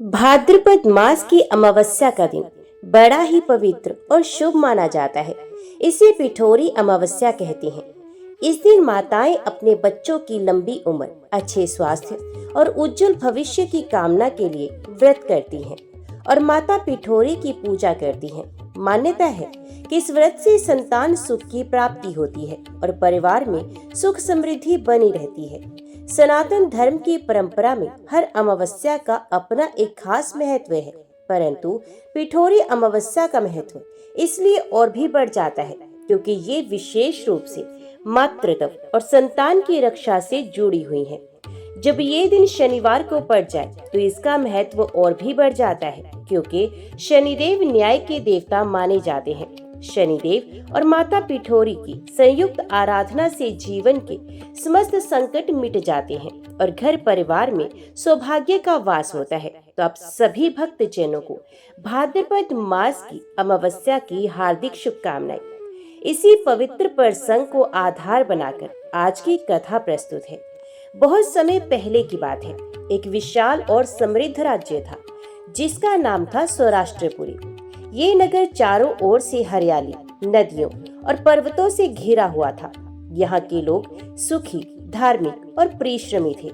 भाद्रपद मास की अमावस्या का दिन बड़ा ही पवित्र और शुभ माना जाता है। इसे पिठोरी अमावस्या कहते हैं। इस दिन माताएं अपने बच्चों की लंबी उम्र, अच्छे स्वास्थ्य और उज्जवल भविष्य की कामना के लिए व्रत करती हैं और माता पिठोरी की पूजा करती हैं। मान्यता है कि इस व्रत से संतान सुख की प्राप्ति होती है और परिवार में सुख समृद्धि बनी रहती है। सनातन धर्म की परंपरा में हर अमावस्या का अपना एक खास महत्व है, परंतु पिठोरी अमावस्या का महत्व इसलिए और भी बढ़ जाता है क्योंकि ये विशेष रूप से मातृत्व और संतान की रक्षा से जुड़ी हुई है। जब ये दिन शनिवार को पड़ जाए तो इसका महत्व और भी बढ़ जाता है क्योंकि शनिदेव न्याय के देवता माने जाते हैं। शनिदेव और माता पिठोरी की संयुक्त आराधना से जीवन के समस्त संकट मिट जाते हैं और घर परिवार में सौभाग्य का वास होता है। तो आप सभी भक्त जनों को भाद्रपद मास की अमावस्या की हार्दिक शुभकामनाएं। इसी पवित्र प्रसंग को आधार बनाकर आज की कथा प्रस्तुत है। बहुत समय पहले की बात है। एक विशाल और समृद्ध राज्य था जिसका नाम था सौराष्ट्रपुरी। ये नगर चारों ओर से हरियाली, नदियों और पर्वतों से घिरा हुआ था। यहाँ के लोग सुखी, धार्मिक और परिश्रमी थे।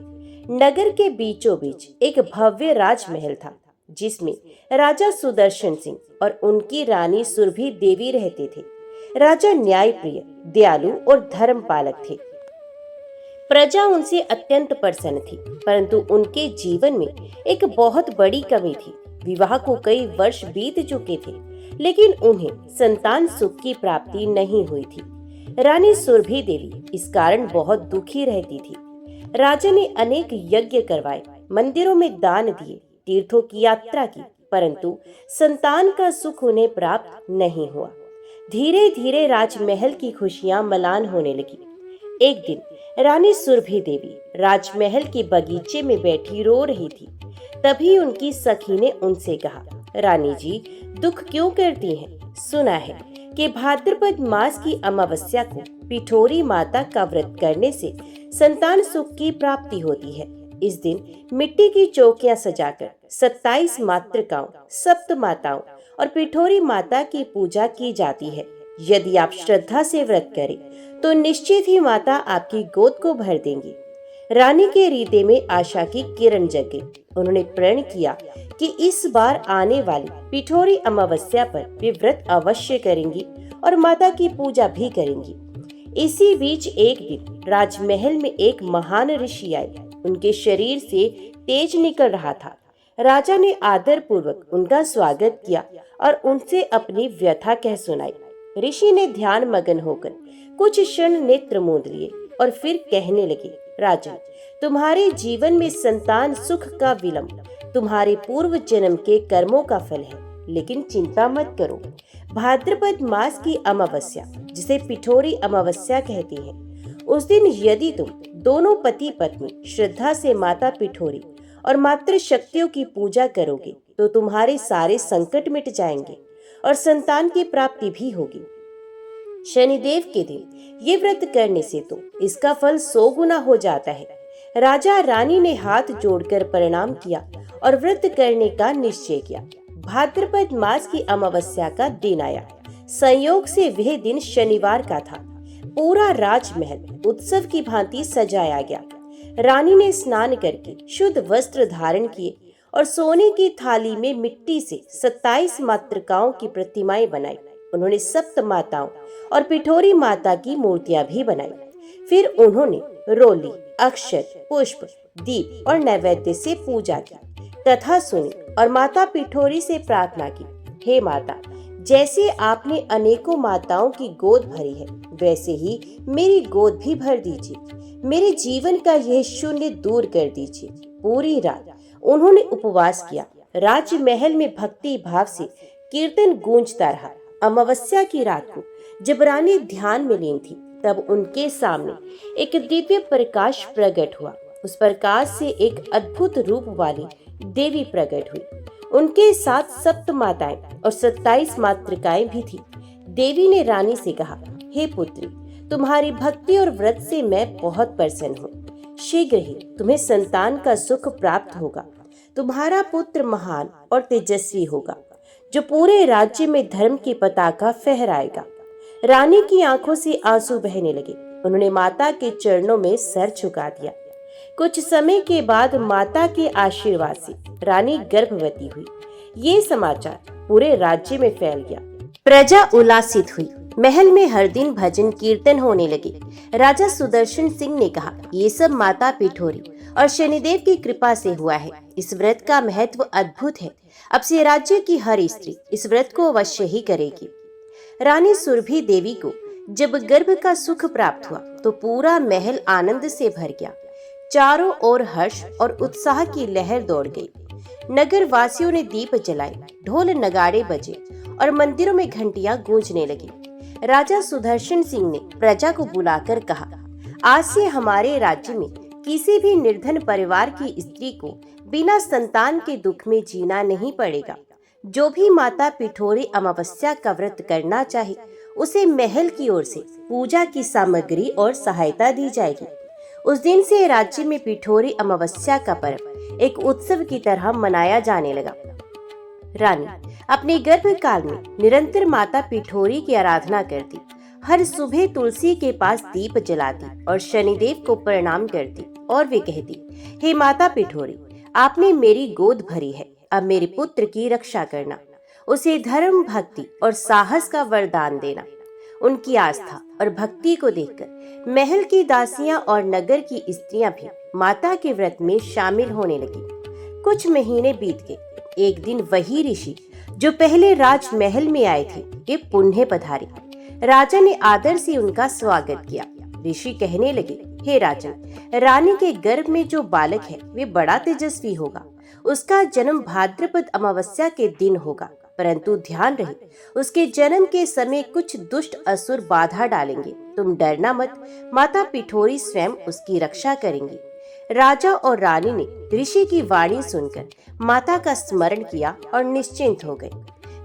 नगर के बीचों बीच एक भव्य राजमहल था जिसमें राजा सुदर्शन सिंह और उनकी रानी सुरभि देवी रहते थे। राजा न्यायप्रिय, दयालु और धर्म पालक थे। प्रजा उनसे अत्यंत प्रसन्न थी, परंतु उनके जीवन में एक बहुत बड़ी कमी थी। विवाह को कई वर्ष बीत चुके थे, लेकिन उन्हें संतान सुख की प्राप्ति नहीं हुई थी। रानी सुरभि देवी इस कारण बहुत दुखी रहती थी। राजा ने अनेक यज्ञ करवाए, मंदिरों में दान दिए, तीर्थों की यात्रा की, परंतु संतान का सुख उन्हें प्राप्त नहीं हुआ। धीरे धीरे राजमहल की खुशियां म्लान होने लगी। एक दिन रानी सुरभि देवी राजमहल के बगीचे में बैठी रो रही थी। तभी उनकी सखी ने उनसे कहा, रानी जी, दुख क्यों करती हैं? सुना है कि भाद्रपद मास की अमावस्या को पिठोरी माता का व्रत करने से संतान सुख की प्राप्ति होती है। इस दिन मिट्टी की चौकियां सजाकर 27 मातृकाओं, सप्त माताओं और पिठोरी माता की पूजा की जाती है। यदि आप श्रद्धा से व्रत करें तो निश्चित ही माता आपकी गोद को भर देंगी। रानी के हृदय में आशा की किरण जग गई। उन्होंने प्रण किया कि इस बार आने वाली पिठोरी अमावस्या पर वे व्रत अवश्य करेंगी और माता की पूजा भी करेंगी। इसी बीच एक दिन राजमहल में एक महान ऋषि आए। उनके शरीर से तेज निकल रहा था। राजा ने आदर पूर्वक उनका स्वागत किया और उनसे अपनी व्यथा कह सुनाई। ऋषि ने ध्यान मगन होकर कुछ क्षण नेत्र मूंद लिए और फिर कहने लगे, राजन, तुम्हारे जीवन में संतान सुख का विलंब तुम्हारे पूर्व जन्म के कर्मों का फल है, लेकिन चिंता मत करो। भाद्रपद मास की अमावस्या, जिसे पिठोरी अमावस्या कहते हैं, उस दिन यदि तुम दोनों पति पत्नी श्रद्धा से माता पिठोरी और मातृ शक्तियों की पूजा करोगे तो तुम्हारे सारे संकट मिट जाएंगे और संतान की प्राप्ति भी होगी। शनिदेव के दिन ये व्रत करने से तो इसका फल 100 गुना हो जाता है। राजा रानी ने हाथ जोड़कर प्रणाम किया और व्रत करने का निश्चय किया। भाद्रपद मास की अमावस्या का दिन आया। संयोग से वह दिन शनिवार का था। पूरा राजमहल उत्सव की भांति सजाया गया। रानी ने स्नान करके शुद्ध वस्त्र धारण किए और सोने की थाली में मिट्टी से 27 मातृकाओं की प्रतिमाएं बनाई। उन्होंने सप्त माताओं और पिठोरी माता की मूर्तियां भी बनाई। फिर उन्होंने रोली, अक्षत, पुष्प, दीप और नैवेद्य से पूजा की, कथा सुनी और माता पिठोरी से प्रार्थना की, हे माता, जैसे आपने अनेकों माताओं की गोद भरी है, वैसे ही मेरी गोद भी भर दीजिए। मेरे जीवन का यह शून्य दूर कर दीजिए। पूरी रात उन्होंने उपवास किया। राजमहल में भक्ति भाव से कीर्तन गूंजता रहा। अमावस्या की रात को जब रानी ध्यान में लीन थी, तब उनके सामने एक दिव्य प्रकाश प्रकट हुआ। उस प्रकाश से एक अद्भुत रूप वाली देवी प्रकट हुई। उनके साथ सप्त माताएं और 27 मातृकाएं भी थी। देवी ने रानी से कहा, हे पुत्री, तुम्हारी भक्ति और व्रत से मैं बहुत प्रसन्न हूँ। शीघ्र ही तुम्हें संतान का सुख प्राप्त होगा। तुम्हारा पुत्र महान और तेजस्वी होगा, जो पूरे राज्य में धर्म की पताका फहराएगा। रानी की आंखों से आंसू बहने लगे। उन्होंने माता के चरणों में सर झुका दिया। कुछ समय के बाद माता के आशीर्वाद से रानी गर्भवती हुई। ये समाचार पूरे राज्य में फैल गया। प्रजा उल्लासित हुई। महल में हर दिन भजन कीर्तन होने लगे। राजा सुदर्शन सिंह ने कहा, ये सब माता पिठोरी और शनिदेव की कृपा से हुआ है। इस व्रत का महत्व अद्भुत है। अब से राज्य की हर स्त्री इस व्रत को अवश्य ही करेगी। रानी सुरभि देवी को जब गर्भ का सुख प्राप्त हुआ तो पूरा महल आनंद से भर गया। चारों ओर हर्ष और उत्साह की लहर दौड़ गई। नगर वासियों ने दीप जलाए, ढोल नगाड़े बजे और मंदिरों में घंटियां गूंजने लगी। राजा सुदर्शन सिंह ने प्रजा को बुलाकर कहा, आज से हमारे राज्य में किसी भी निर्धन परिवार की स्त्री को बिना संतान के दुख में जीना नहीं पड़ेगा। जो भी माता पिठोरी अमावस्या का व्रत करना चाहे, उसे महल की ओर से पूजा की सामग्री और सहायता दी जाएगी। उस दिन से राज्य में पिठोरी अमावस्या का पर्व एक उत्सव की तरह मनाया जाने लगा। रानी अपने गर्भकाल में निरंतर माता पिठोरी की आराधना करती। हर सुबह तुलसी के पास दीप जलाती और शनिदेव को प्रणाम करती और वे कहती, हे माता पिठोरी, आपने मेरी गोद भरी है, अब मेरे पुत्र की रक्षा करना, उसे धर्म, भक्ति और साहस का वरदान देना। उनकी आस्था और भक्ति को देखकर महल की दासियां और नगर की स्त्रियां भी माता के व्रत में शामिल होने लगी। कुछ महीने बीत गए। एक दिन वही ऋषि जो पहले राजमहल में आए थे, वे पुनः पधारे। राजा ने आदर से उनका स्वागत किया। ऋषि कहने लगे, हे राजन, रानी के गर्भ में जो बालक है वे बड़ा तेजस्वी होगा। उसका जन्म भाद्रपद अमावस्या के दिन होगा, परंतु ध्यान रहे, उसके जन्म के समय कुछ दुष्ट असुर बाधा डालेंगे। तुम डरना मत, माता पिठोरी स्वयं उसकी रक्षा करेंगी। राजा और रानी ने ऋषि की वाणी सुनकर माता का स्मरण किया और निश्चिंत हो गए।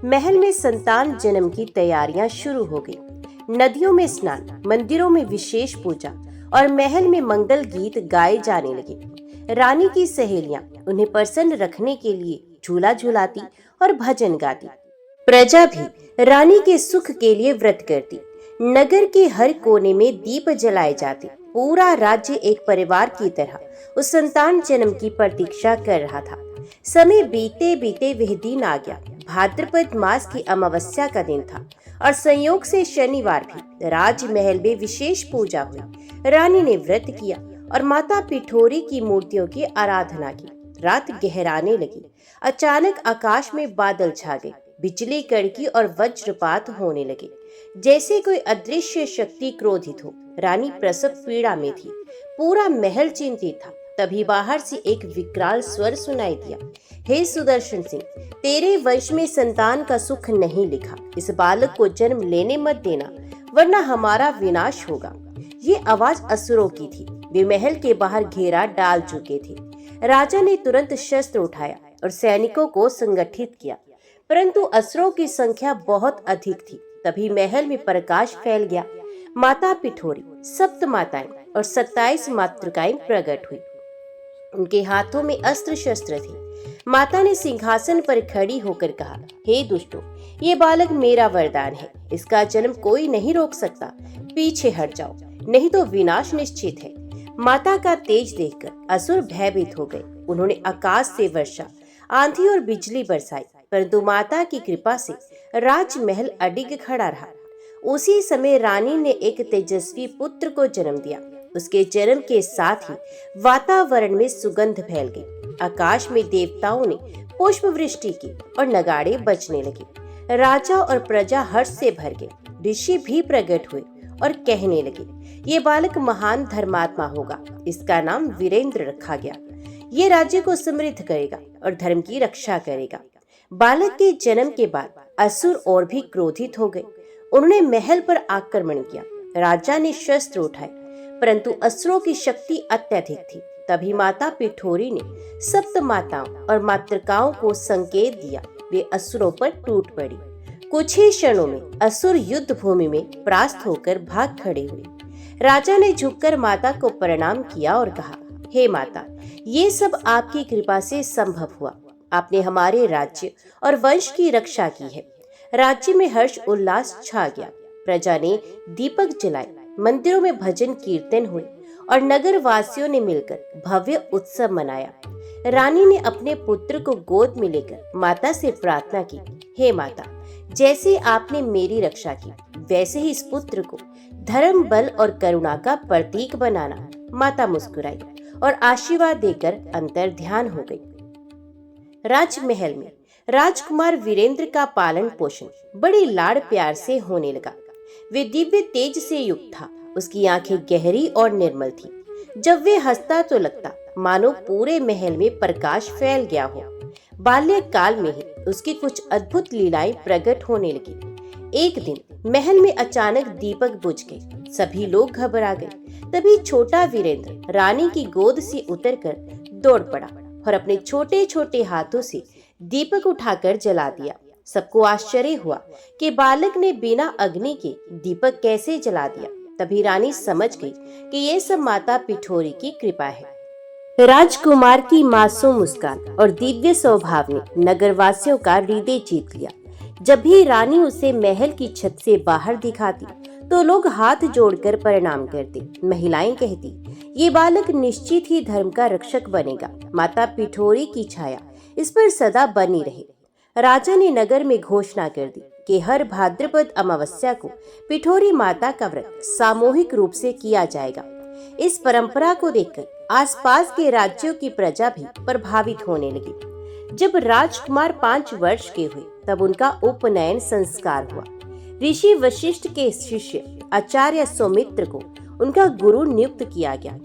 महल में संतान जन्म की तैयारियां शुरू हो गई। नदियों में स्नान, मंदिरों में विशेष पूजा और महल में मंगल गीत गाए जाने लगे। रानी की सहेलियां उन्हें प्रसन्न रखने के लिए झूला झूलाती और भजन गाती। प्रजा भी रानी के सुख के लिए व्रत करती। नगर के हर कोने में दीप जलाए जाते। पूरा राज्य एक परिवार की तरह उस संतान जन्म की प्रतीक्षा कर रहा था। समय बीते बीते वह दिन आ गया। भाद्रपद मास की अमावस्या का दिन था और संयोग से शनिवार भी। राजमहल में विशेष पूजा हुई। रानी ने व्रत किया और माता पिठोरी की मूर्तियों की आराधना की। रात गहराने लगी। अचानक आकाश में बादल छा गए। बिजली कड़की और वज्रपात होने लगे, जैसे कोई अदृश्य शक्ति क्रोधित हो। रानी प्रसव पीड़ा में थी। पूरा महल चिंतित था। तभी बाहर से एक विकराल स्वर सुनाई दिया, हे सुदर्शन सिंह, तेरे वंश में संतान का सुख नहीं लिखा। इस बालक को जन्म लेने मत देना, वरना हमारा विनाश होगा। ये आवाज असुरों की थी। वे महल के बाहर घेरा डाल चुके थे। राजा ने तुरंत शस्त्र उठाया और सैनिकों को संगठित किया, परंतु असुरों की संख्या बहुत अधिक थी। तभी महल में प्रकाश फैल गया। माता पिठोरी, सप्त माताएं और 27 मातृकाएं प्रकट हुई। उनके हाथों में अस्त्र शस्त्र थे। माता ने सिंहासन पर खड़ी होकर कहा, हे दुष्टों, ये बालक मेरा वरदान है। इसका जन्म कोई नहीं रोक सकता। पीछे हट जाओ, नहीं तो विनाश निश्चित है। माता का तेज देखकर असुर भयभीत हो गए। उन्होंने आकाश से वर्षा, आंधी और बिजली बरसाई, परंतु माता की कृपा से राजमहल अडिग खड़ा रहा। उसी समय रानी ने एक तेजस्वी पुत्र को जन्म दिया। उसके जन्म के साथ ही वातावरण में सुगंध फैल गई। आकाश में देवताओं ने पुष्प वृष्टि की और नगाड़े बजने लगे। राजा और प्रजा हर्ष से भर गए। ऋषि भी प्रकट हुए और कहने लगे, ये बालक महान धर्मात्मा होगा। इसका नाम वीरेंद्र रखा गया। ये राज्य को समृद्ध करेगा और धर्म की रक्षा करेगा। बालक के जन्म के बाद असुर और भी क्रोधित हो गए। उन्होंने महल पर आक्रमण किया। राजा ने शस्त्र उठाए, परंतु असुरों की शक्ति अत्यधिक थी। तभी माता पिठोरी ने सप्त माताओं और मातृकाओं को संकेत दिया। वे असुरों पर टूट पड़ी। कुछ ही क्षणों में असुर युद्ध भूमि में परास्त होकर भाग खड़े हुए। राजा ने झुककर माता को प्रणाम किया और कहा, हे माता, ये सब आपकी कृपा से संभव हुआ। आपने हमारे राज्य और वंश की रक्षा की है। राज्य में हर्ष उल्लास छा गया। प्रजा ने दीपक जलाए, मंदिरों में भजन कीर्तन हुए और नगर वासियों ने मिलकर भव्य उत्सव मनाया। रानी ने अपने पुत्र को गोद में लेकर माता से प्रार्थना की, हे माता, जैसे आपने मेरी रक्षा की वैसे ही इस पुत्र को धर्म, बल और करुणा का प्रतीक बनाना। माता मुस्कुराई और आशीर्वाद देकर अंतर ध्यान हो गई। राजमहल में राजकुमार वीरेंद्र का पालन पोषण बड़े लाड़ प्यार से होने लगा। वे दिव्य तेज से युक्त था। उसकी आंखें गहरी और निर्मल थी। जब वे हंसता तो लगता मानो पूरे महल में प्रकाश फैल गया हो। बाल्यकाल में ही उसकी कुछ अद्भुत लीलाएं प्रकट होने लगी। एक दिन महल में अचानक दीपक बुझ गए। सभी लोग घबरा गए। तभी छोटा वीरेंद्र रानी की गोद से उतरकर दौड़ पड़ा और अपने छोटे छोटे हाथों से दीपक उठाकर जला दिया। सबको आश्चर्य हुआ कि बालक ने बिना अग्नि के दीपक कैसे जला दिया। तभी रानी समझ गई कि ये सब माता पिठोरी की कृपा है। राजकुमार की मासूम मुस्कान और दिव्य स्वभाव ने नगरवासियों का हृदय जीत लिया। जब भी रानी उसे महल की छत से बाहर दिखाती तो लोग हाथ जोड़कर प्रणाम करते। महिलाएं कहती, ये बालक निश्चित ही धर्म का रक्षक बनेगा। माता पिठोरी की छाया इस पर सदा बनी रहे। राजा ने नगर में घोषणा कर दी कि हर भाद्रपद अमावस्या को पिठोरी माता का व्रत सामूहिक रूप से किया जाएगा। इस परंपरा को देखकर आसपास के राज्यों की प्रजा भी प्रभावित होने लगी। जब राजकुमार 5 वर्ष के हुए तब उनका उपनयन संस्कार हुआ। ऋषि वशिष्ठ के शिष्य आचार्य सौमित्र को उनका गुरु नियुक्त किया गया।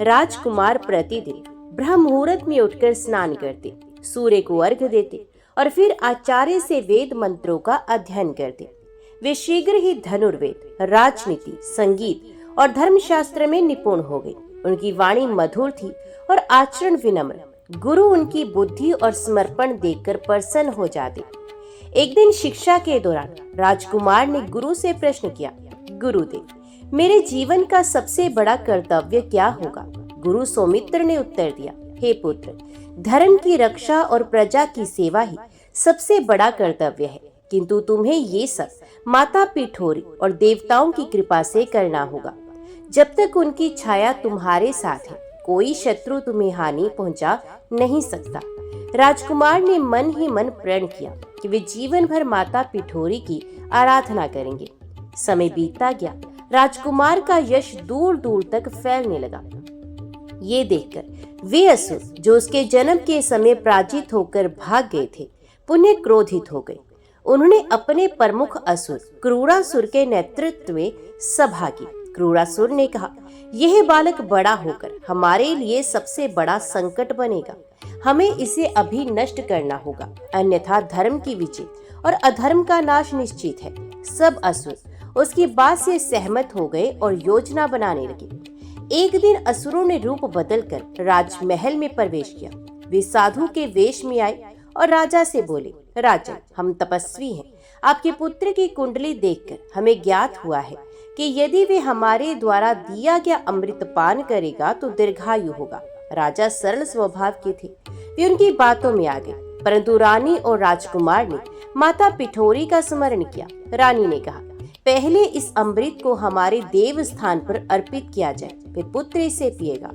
राजकुमार प्रतिदिन ब्रह्म मुहूर्त में उठकर स्नान करते, सूर्य को अर्घ्य देते और फिर आचार्य से वेद मंत्रों का अध्ययन करते। वे शीघ्र ही धनुर्वेद, राजनीति, संगीत और धर्मशास्त्र में निपुण हो गए। उनकी वाणी मधुर थी और आचरण विनम्र। गुरु उनकी बुद्धि और समर्पण देखकर प्रसन्न हो जाते। एक दिन शिक्षा के दौरान राजकुमार ने गुरु से प्रश्न किया, गुरुदेव, मेरे जीवन का सबसे बड़ा कर्तव्य क्या होगा? गुरु सौमित्र ने उत्तर दिया, हे पुत्र, धर्म की रक्षा और प्रजा की सेवा ही सबसे बड़ा कर्तव्य है, किंतु तुम्हें ये सब माता पिठोरी और देवताओं की कृपा से करना होगा। जब तक उनकी छाया तुम्हारे साथ है, कोई शत्रु तुम्हें हानि पहुंचा नहीं सकता। राजकुमार ने मन ही मन प्रण किया कि वे जीवन भर माता पिठोरी की आराधना करेंगे। समय बीतता गया। राजकुमार का यश दूर दूर तक फैलने लगा। ये देखकर वे असुर जो उसके जन्म के समय पराजित होकर भाग गए थे, पुनः क्रोधित हो गए। उन्होंने अपने प्रमुख असुर क्रूरासुर के नेतृत्व में सभा की। क्रूरासुर ने कहा, यह बालक बड़ा होकर हमारे लिए सबसे बड़ा संकट बनेगा। हमें इसे अभी नष्ट करना होगा, अन्यथा धर्म की विजय और अधर्म का नाश निश्चित है। सब असुर उसकी बात से सहमत हो गए और योजना बनाने लगे। एक दिन असुरों ने रूप बदलकर राजमहल में प्रवेश किया। वे साधु के वेश में आए और राजा से बोले, राजन, हम तपस्वी हैं। आपके पुत्र की कुंडली देखकर हमें ज्ञात हुआ है कि यदि वे हमारे द्वारा दिया गया अमृत पान करेगा तो दीर्घायु होगा। राजा सरल स्वभाव के थे, वे उनकी बातों में आ गए, परंतु रानी और राजकुमार ने माता पिठोरी का स्मरण किया। रानी ने कहा, पहले इस अमृत को हमारे देव स्थान पर अर्पित किया जाए, फिर पुत्र इसे पिएगा।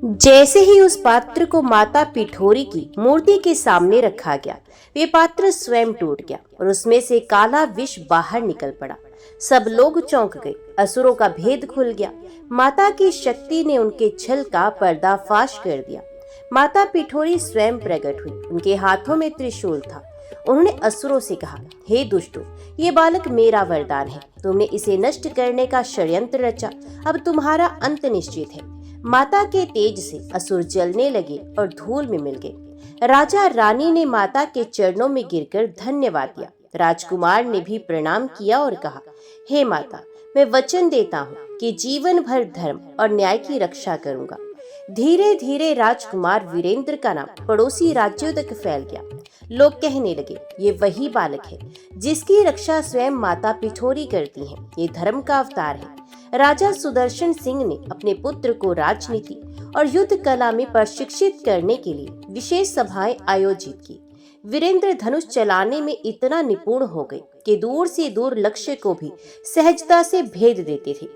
जैसे ही उस पात्र को माता पिठोरी की मूर्ति के सामने रखा गया, वे पात्र स्वयं टूट गया और उसमें से काला विष बाहर निकल पड़ा। सब लोग चौंक गए। असुरों का भेद खुल गया। माता की शक्ति ने उनके छल का पर्दाफाश कर दिया। माता पिठोरी स्वयं प्रकट हुई। उनके हाथों में त्रिशूल था। उन्होंने असुरों से कहा, हे दुष्टों, ये बालक मेरा वरदान है। तुमने इसे नष्ट करने का षड्यंत्र रचा, अब तुम्हारा अंत निश्चित है। माता के तेज से असुर जलने लगे और धूल में मिल गए। राजा रानी ने माता के चरणों में गिरकर धन्यवाद दिया। राजकुमार ने भी प्रणाम किया और कहा, हे माता, मैं वचन देता हूँ कि जीवन भर धर्म और न्याय की रक्षा करूंगा। धीरे धीरे राजकुमार वीरेंद्र का नाम पड़ोसी राज्यों तक फैल गया। लोग कहने लगे, ये वही बालक है जिसकी रक्षा स्वयं माता पिठोरी करती हैं। ये धर्म का अवतार है। राजा सुदर्शन सिंह ने अपने पुत्र को राजनीति और युद्ध कला में प्रशिक्षित करने के लिए विशेष सभाएं आयोजित की। वीरेंद्र धनुष चलाने में इतना निपुण हो गए कि दूर से दूर लक्ष्य को भी सहजता से भेद देते थे।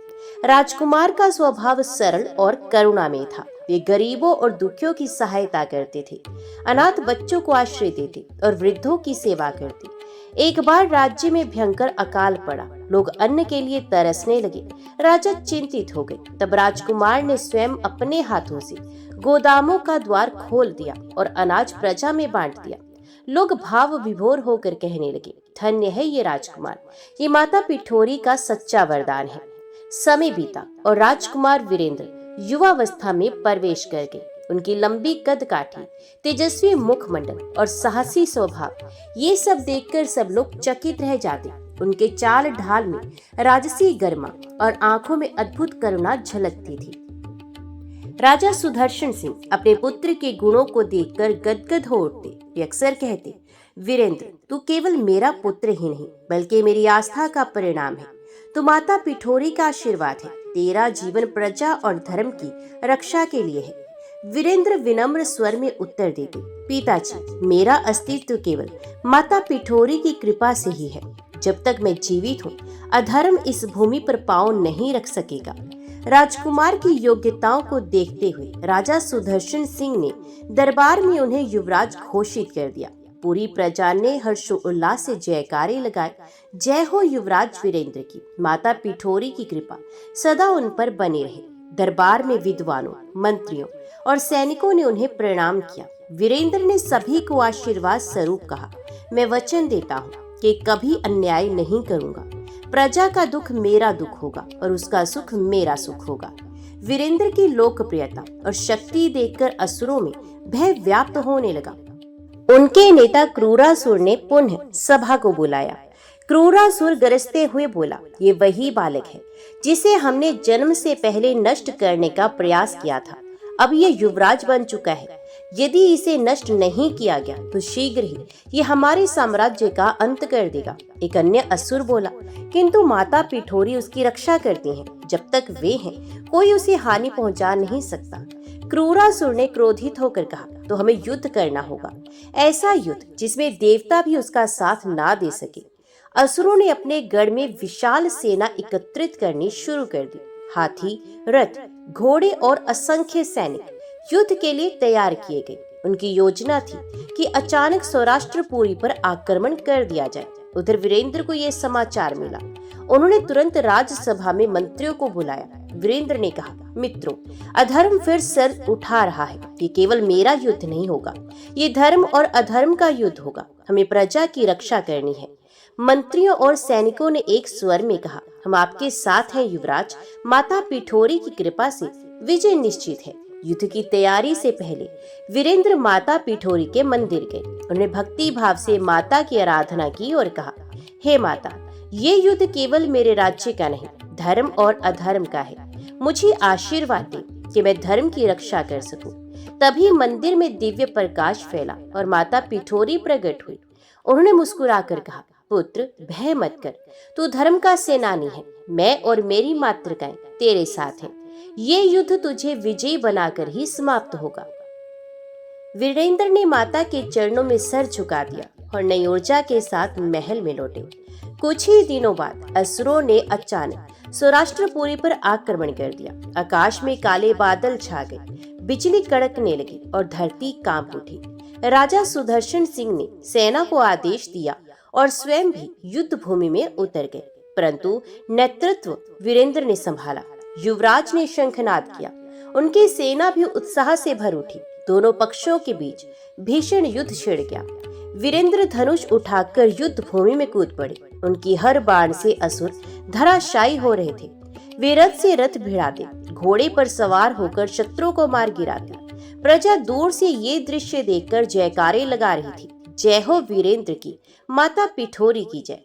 राजकुमार का स्वभाव सरल और करुणामय था। वे गरीबों और दुखियों की सहायता करते थे, अनाथ बच्चों को आश्रय देते और वृद्धों की सेवा करते। एक बार राज्य में भयंकर अकाल पड़ा, लोग अन्न के लिए तरसने लगे। राजा चिंतित हो गए। तब राजकुमार ने स्वयं अपने हाथों से गोदामों का द्वार खोल दिया और अनाज प्रजा में बांट दिया। लोग भाव विभोर होकर कहने लगे, धन्य है ये राजकुमार, ये माता पिठोरी का सच्चा वरदान है। समय बीता और राजकुमार वीरेंद्र युवावस्था में प्रवेश कर गए। उनकी लंबी कद काठी, तेजस्वी मुखमंडल और साहसी स्वभाव, ये सब देखकर सब लोग चकित रह जाते। उनके चाल ढाल में राजसी गर्मा और आंखों में अद्भुत करुणा झलकती थी। राजा सुदर्शन सिंह अपने पुत्र के गुणों को देखकर गदगद हो उठते। वे अक्सर कहते, वीरेंद्र, तू केवल मेरा पुत्र ही नहीं बल्कि मेरी आस्था का परिणाम है। तू माता पिठोरी का आशीर्वाद है। तेरा जीवन प्रजा और धर्म की रक्षा के लिए है। वीरेंद्र विनम्र स्वर में उत्तर देते, पिताजी, मेरा अस्तित्व केवल माता पिठोरी की कृपा से ही है। जब तक मैं जीवित हूँ, अधर्म इस भूमि पर पांव नहीं रख सकेगा। राजकुमार की योग्यताओं को देखते हुए राजा सुदर्शन सिंह ने दरबार में उन्हें युवराज घोषित कर दिया। पूरी प्रजा ने हर्षोल्लास से जयकारे लगाए। जय हो युवराज वीरेंद्र की, माता पिठोरी की कृपा सदा उन पर बनी रहे। दरबार में विद्वानों, मंत्रियों और सैनिकों ने उन्हें प्रणाम किया। वीरेंद्र ने सभी को आशीर्वाद स्वरूप कहा, मैं वचन देता हूँ कि कभी अन्याय नहीं करूंगा। प्रजा का दुख मेरा दुख होगा और उसका सुख मेरा सुख होगा। वीरेंद्र की लोकप्रियता और शक्ति देखकर असुरों में भय व्याप्त होने लगा। उनके नेता क्रूरासुर ने पुनः सभा को बुलाया। क्रूरासुर गरजते हुए बोला, ये वही बालक है जिसे हमने जन्म से पहले नष्ट करने का प्रयास किया था। अब ये युवराज बन चुका है। यदि इसे नष्ट नहीं किया गया तो शीघ्र ही ये हमारे साम्राज्य का अंत कर देगा। एक अन्य असुर बोला, किंतु माता पिठोरी उसकी रक्षा करती हैं। जब तक वे हैं, कोई उसे हानि पहुंचा नहीं सकता। क्रूरासुर ने क्रोधित होकर कहा, तो हमें युद्ध करना होगा, ऐसा युद्ध जिसमें देवता भी उसका साथ ना दे सके। असुरों ने अपने गढ़ में विशाल सेना एकत्रित करनी शुरू कर दी। हाथी, रथ, घोड़े और असंख्य सैनिक युद्ध के लिए तैयार किए गए। उनकी योजना थी कि अचानक सौराष्ट्रपुरी पर आक्रमण कर दिया जाए। उधर वीरेंद्र को यह समाचार मिला। उन्होंने तुरंत राज्यसभा में मंत्रियों को बुलाया। वीरेंद्र ने कहा, मित्रों, अधर्म फिर सर उठा रहा है। ये केवल मेरा युद्ध नहीं होगा, ये धर्म और अधर्म का युद्ध होगा। हमें प्रजा की रक्षा करनी है। मंत्रियों और सैनिकों ने एक स्वर में कहा, हम आपके साथ हैं युवराज। माता पिठोरी की कृपा से विजय निश्चित है। युद्ध की तैयारी से पहले वीरेंद्र माता पिठोरी के मंदिर गए। उन्होंने भक्ति भाव से माता की आराधना की और कहा, हे माता, ये युद्ध केवल मेरे राज्य का नहीं, धर्म और अधर्म का है। मुझे आशीर्वाद दे कि मैं धर्म की रक्षा कर सकूं। तभी मंदिर में दिव्य प्रकाश फैला और माता पिठोरी प्रकट हुई। उन्होंने मुस्कुराकर कहा, पुत्र, भय मत कर, तू धर्म का सेनानी है। मैं और मेरी मातृकाएं तेरे साथ हैं। ये युद्ध तुझे विजयी बनाकर ही समाप्त होगा। वीरेंद्र ने माता के चरणों में सर झुका दिया और नई ऊर्जा के साथ महल में लौटे। कुछ ही दिनों बाद असुरों ने अचानक सौराष्ट्रपुरी पर आक्रमण कर दिया। आकाश में काले बादल छा गए, बिजली कड़कने लगी और धरती कांप उठी। राजा सुदर्शन सिंह ने सेना को आदेश दिया और स्वयं भी युद्ध भूमि में उतर गए, परंतु नेतृत्व वीरेंद्र ने संभाला। युवराज ने शंखनाद किया। उनकी सेना भी उत्साह से भर उठी। दोनों पक्षों के बीच भीषण युद्ध छिड़ गया। वीरेंद्र धनुष उठाकर युद्ध भूमि में कूद पड़े। उनकी हर बाण से असुर धराशायी हो रहे थे। वे रथ से रथ भिड़ाते, घोड़े पर सवार होकर शत्रुओं को मार गिराते। प्रजा दूर से ये दृश्य देखकर जयकारे लगा रही थी। जय हो वीरेंद्र की, माता पिठोरी की जय।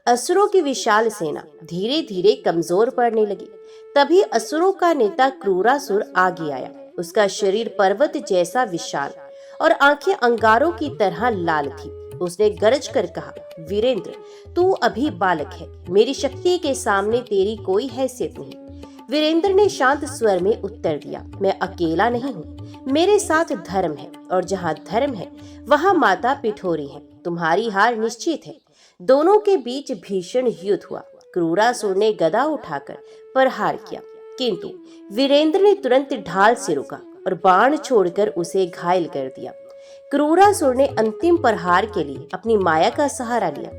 असुरों की विशाल सेना धीरे धीरे कमजोर पड़ने लगी। तभी असुरों का नेता क्रूरासुर आगे आया। उसका शरीर पर्वत जैसा विशाल और आंखें अंगारों की तरह लाल थी। उसने गरज कर कहा, वीरेंद्र, तू अभी बालक है। मेरी शक्ति के सामने तेरी कोई हैसियत नहीं। वीरेंद्र ने शांत स्वर में उत्तर दिया, मैं अकेला नहीं हूँ, मेरे साथ धर्म है, और जहाँ धर्म है वहाँ माता पिठोरी है। तुम्हारी हार निश्चित है। दोनों के बीच भीषण युद्ध हुआ। क्रूरासुर ने गदा उठाकर प्रहार किया, किंतु वीरेंद्र ने तुरंत ढाल से रोका और बाण छोड़कर उसे घायल कर दिया। क्रूरासुर ने अंतिम प्रहार के लिए अपनी माया का सहारा लिया।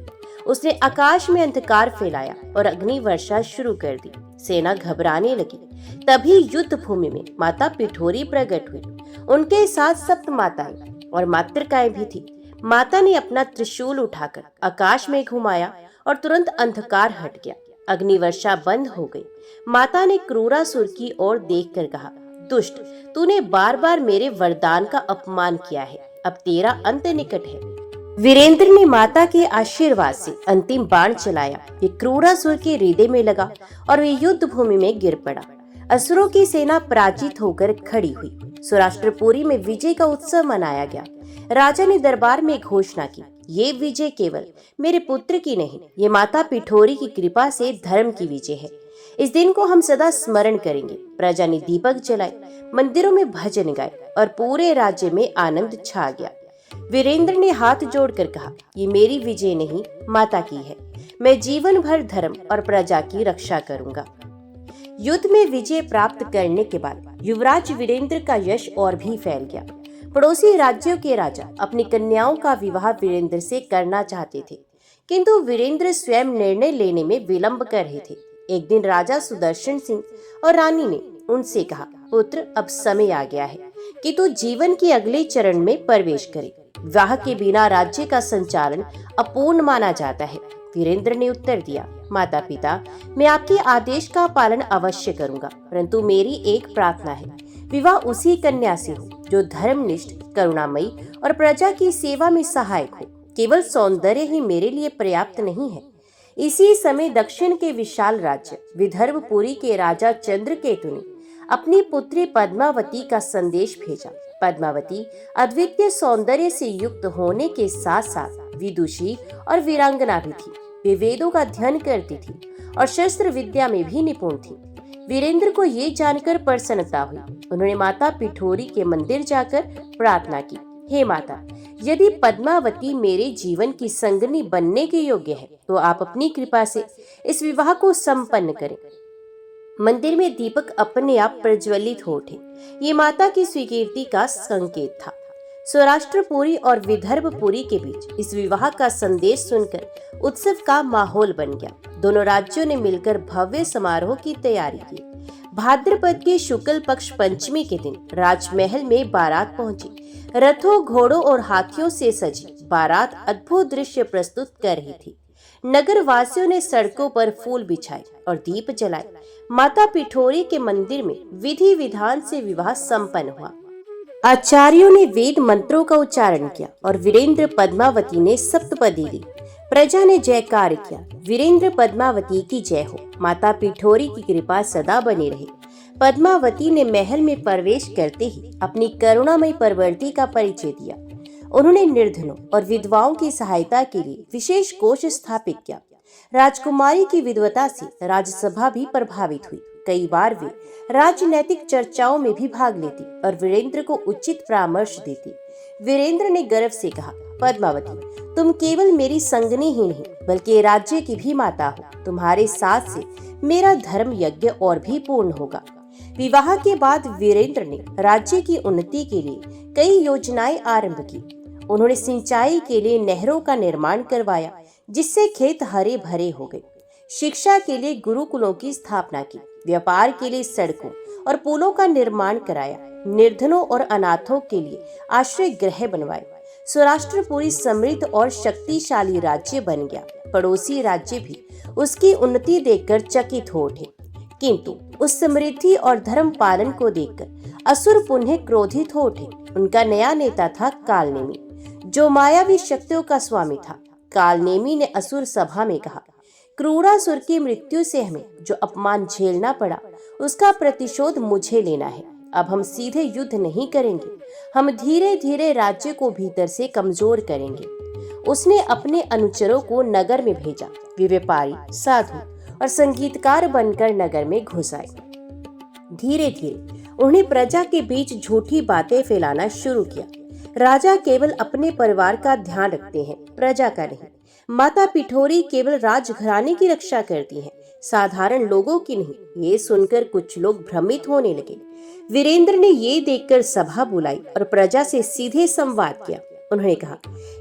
उसने आकाश में अंधकार फैलाया और अग्नि वर्षा शुरू कर दी। सेना घबराने लगी। तभी युद्ध भूमि में माता पिठोरी प्रकट हुई। उनके साथ सप्त माताएं और मातृकाएं भी थी। माता ने अपना त्रिशूल उठाकर आकाश में घुमाया और तुरंत अंधकार हट गया। अग्नि वर्षा बंद हो गई। माता ने क्रूरासुर की ओर देखकर कहा, दुष्ट, तूने बार बार मेरे वरदान का अपमान किया है। अब तेरा अंत निकट है। वीरेंद्र ने माता के आशीर्वाद से अंतिम बाण चलाया। ये क्रूरासुर के हृदय में लगा और वे युद्ध भूमि में गिर पड़ा। असुरों की सेना पराजित होकर खड़ी हुई। सौराष्ट्रपुरी में विजय का उत्सव मनाया गया। राजा ने दरबार में घोषणा की, ये विजय केवल मेरे पुत्र की नहीं, ये माता पिठोरी की कृपा से धर्म की विजय है। इस दिन को हम सदा स्मरण करेंगे। प्रजा ने दीपक जलाए, मंदिरों में भजन गाए और पूरे राज्य में आनंद छा गया। वीरेंद्र ने हाथ जोड़कर कहा, ये मेरी विजय नहीं, माता की है। मैं जीवन भर धर्म और प्रजा की रक्षा करूंगा। युद्ध में विजय प्राप्त करने के बाद युवराज वीरेंद्र का यश और भी फैल गया। पड़ोसी राज्यों के राजा अपनी कन्याओं का विवाह वीरेंद्र से करना चाहते थे, किंतु वीरेंद्र स्वयं निर्णय लेने में विलंब कर रहे थे। एक दिन राजा सुदर्शन सिंह और रानी ने उनसे कहा, पुत्र, अब समय आ गया है कि तू जीवन के अगले चरण में प्रवेश करे। विवाह के बिना राज्य का संचालन अपूर्ण माना जाता है। वीरेंद्र ने उत्तर दिया, माता पिता, मैं आपके आदेश का पालन अवश्य करूंगा, परंतु मेरी एक प्रार्थना है। विवाह उसी कन्या से हो जो धर्मनिष्ठ, करुणामयी और प्रजा की सेवा में सहायक हो। केवल सौंदर्य ही मेरे लिए पर्याप्त नहीं है। इसी समय दक्षिण के विशाल राज्य विदर्भपुरी के राजा चंद्रकेतु ने अपनी पुत्री पद्मावती का संदेश भेजा। पद्मावती अद्वितीय सौंदर्य से युक्त होने के साथ साथ विदुषी और वीरांगना भी थी। वे वेदों का अध्ययन करती थी और शस्त्र विद्या में भी निपुण थी। वीरेंद्र को ये जानकर प्रसन्नता हुई। उन्होंने माता पिठोरी के मंदिर जाकर प्रार्थना की, हे माता, यदि पद्मावती मेरे जीवन की संगनी बनने के योग्य है तो आप अपनी कृपा से इस विवाह को संपन्न करें। मंदिर में दीपक अपने आप प्रज्वलित हो उठे। ये माता की स्वीकृति का संकेत था। सौराष्ट्रपुरी और विदर्भपुरी के बीच इस विवाह का संदेश सुनकर उत्सव का माहौल बन गया। दोनों राज्यों ने मिलकर भव्य समारोह की तैयारी की। भाद्रपद के शुक्ल पक्ष पंचमी के दिन राजमहल में बारात पहुंची। रथों, घोड़ों और हाथियों से सजी बारात अद्भुत दृश्य प्रस्तुत कर रही थी। नगर वासियों ने सड़कों पर फूल बिछाए और दीप जलाए। माता पिठोरी के मंदिर में विधि विधान से विवाह संपन्न हुआ। आचार्यों ने वेद मंत्रों का उच्चारण किया और वीरेंद्र पद्मावती ने सप्तपदी ली। प्रजा ने जयकार किया, वीरेंद्र पद्मावती की जय हो, माता पिठोरी की कृपा सदा बनी रहे। पद्मावती ने महल में प्रवेश करते ही अपनी करुणामयी प्रवृत्ति का परिचय दिया। उन्होंने निर्धनों और विधवाओं की सहायता के लिए विशेष कोष स्थापित किया। राजकुमारी की विधवता से राज्यसभा भी प्रभावित हुई। कई बार वे राजनैतिक चर्चाओं में भी भाग लेती और वीरेंद्र को उचित परामर्श देती। वीरेंद्र ने गर्व से कहा, पद्मावती, तुम केवल मेरी संगनी ही नहीं बल्कि राज्य की भी माता हो। तुम्हारे साथ से मेरा धर्म यज्ञ और भी पूर्ण होगा। विवाह के बाद वीरेंद्र ने राज्य की उन्नति के लिए कई योजनाएं आरंभ की। उन्होंने सिंचाई के लिए नहरों का निर्माण करवाया, जिससे खेत हरे भरे हो गए। शिक्षा के लिए गुरुकुलों की स्थापना की। व्यापार के लिए सड़कों और पुलों का निर्माण कराया। निर्धनों और अनाथों के लिए आश्रय गृह बनवाए। सौराष्ट्रपुरी समृद्ध और शक्तिशाली राज्य बन गया। पड़ोसी राज्य भी उसकी उन्नति देखकर चकित हो उठे, किंतु उस समृद्धि और धर्म पालन को देखकर असुर पुनः क्रोधित हो उठे। उनका नया नेता था कालनेमी, जो मायावी शक्तियों का स्वामी था। कालनेमी ने असुर सभा में कहा, क्रूरासुर की मृत्यु से हमें जो अपमान झेलना पड़ा, उसका प्रतिशोध मुझे लेना है। अब हम सीधे युद्ध नहीं करेंगे, हम धीरे धीरे राज्य को भीतर से कमजोर करेंगे। उसने अपने अनुचरों को नगर में भेजा। वे व्यापारी, साधु और संगीतकार बनकर नगर में घुस आए। धीरे धीरे उन्हें प्रजा के बीच झूठी बातें फैलाना शुरू किया। राजा केवल अपने परिवार का ध्यान रखते हैं, प्रजा का नहीं। माता पिठोरी केवल राजघराने की रक्षा करती हैं, साधारण लोगों की नहीं। ये सुनकर कुछ लोग भ्रमित होने लगे। वीरेंद्र ने ये देखकर सभा बुलाई और प्रजा से सीधे संवाद किया। उन्होंने कहा,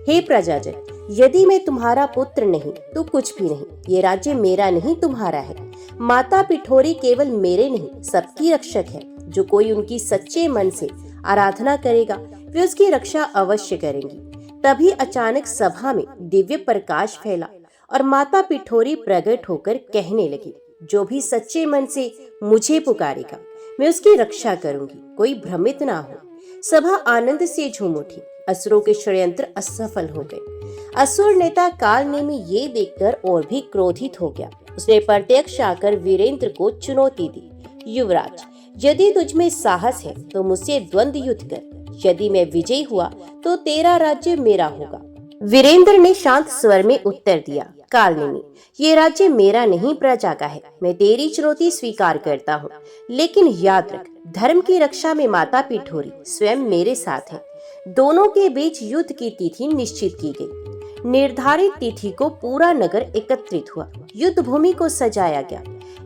हे प्रजाजन, यदि मैं तुम्हारा पुत्र नहीं तो कुछ भी नहीं। ये राज्य मेरा नहीं, तुम्हारा है। माता पिठोरी केवल मेरे नहीं, सबकी रक्षक है। जो कोई उनकी सच्चे मन से आराधना करेगा वे उसकी रक्षा अवश्य करेंगी। तभी अचानक सभा में दिव्य प्रकाश फैला और माता पिठोरी प्रकट होकर कहने लगी, जो भी सच्चे मन से मुझे पुकारेगा मैं उसकी रक्षा करूंगी, कोई भ्रमित ना हो। सभा आनंद से झूम उठी। असुरों के षड्यंत्र असफल हो गए। असुर नेता कालनेमी ये देखकर और भी क्रोधित हो गया। उसने प्रत्यक्ष आकर वीरेंद्र को चुनौती दी, युवराज, यदि तुझ में साहस है तो मुझसे द्वंद्व युद्ध कर। यदि मैं विजयी हुआ तो तेरा राज्य मेरा होगा। वीरेंद्र ने शांत स्वर में उत्तर दिया, कालनेमी, ये राज्य मेरा नहीं, प्रजा का है। मैं तेरी चुनौती स्वीकार करता हूँ, लेकिन याद रख, धर्म की रक्षा में माता पिठोरी स्वयं मेरे साथ है। दोनों के बीच युद्ध की तिथि निश्चित की गई। निर्धारित तिथि को पूरा नगर एकत्रित हुआ। युद्ध भूमि को सजाया गया।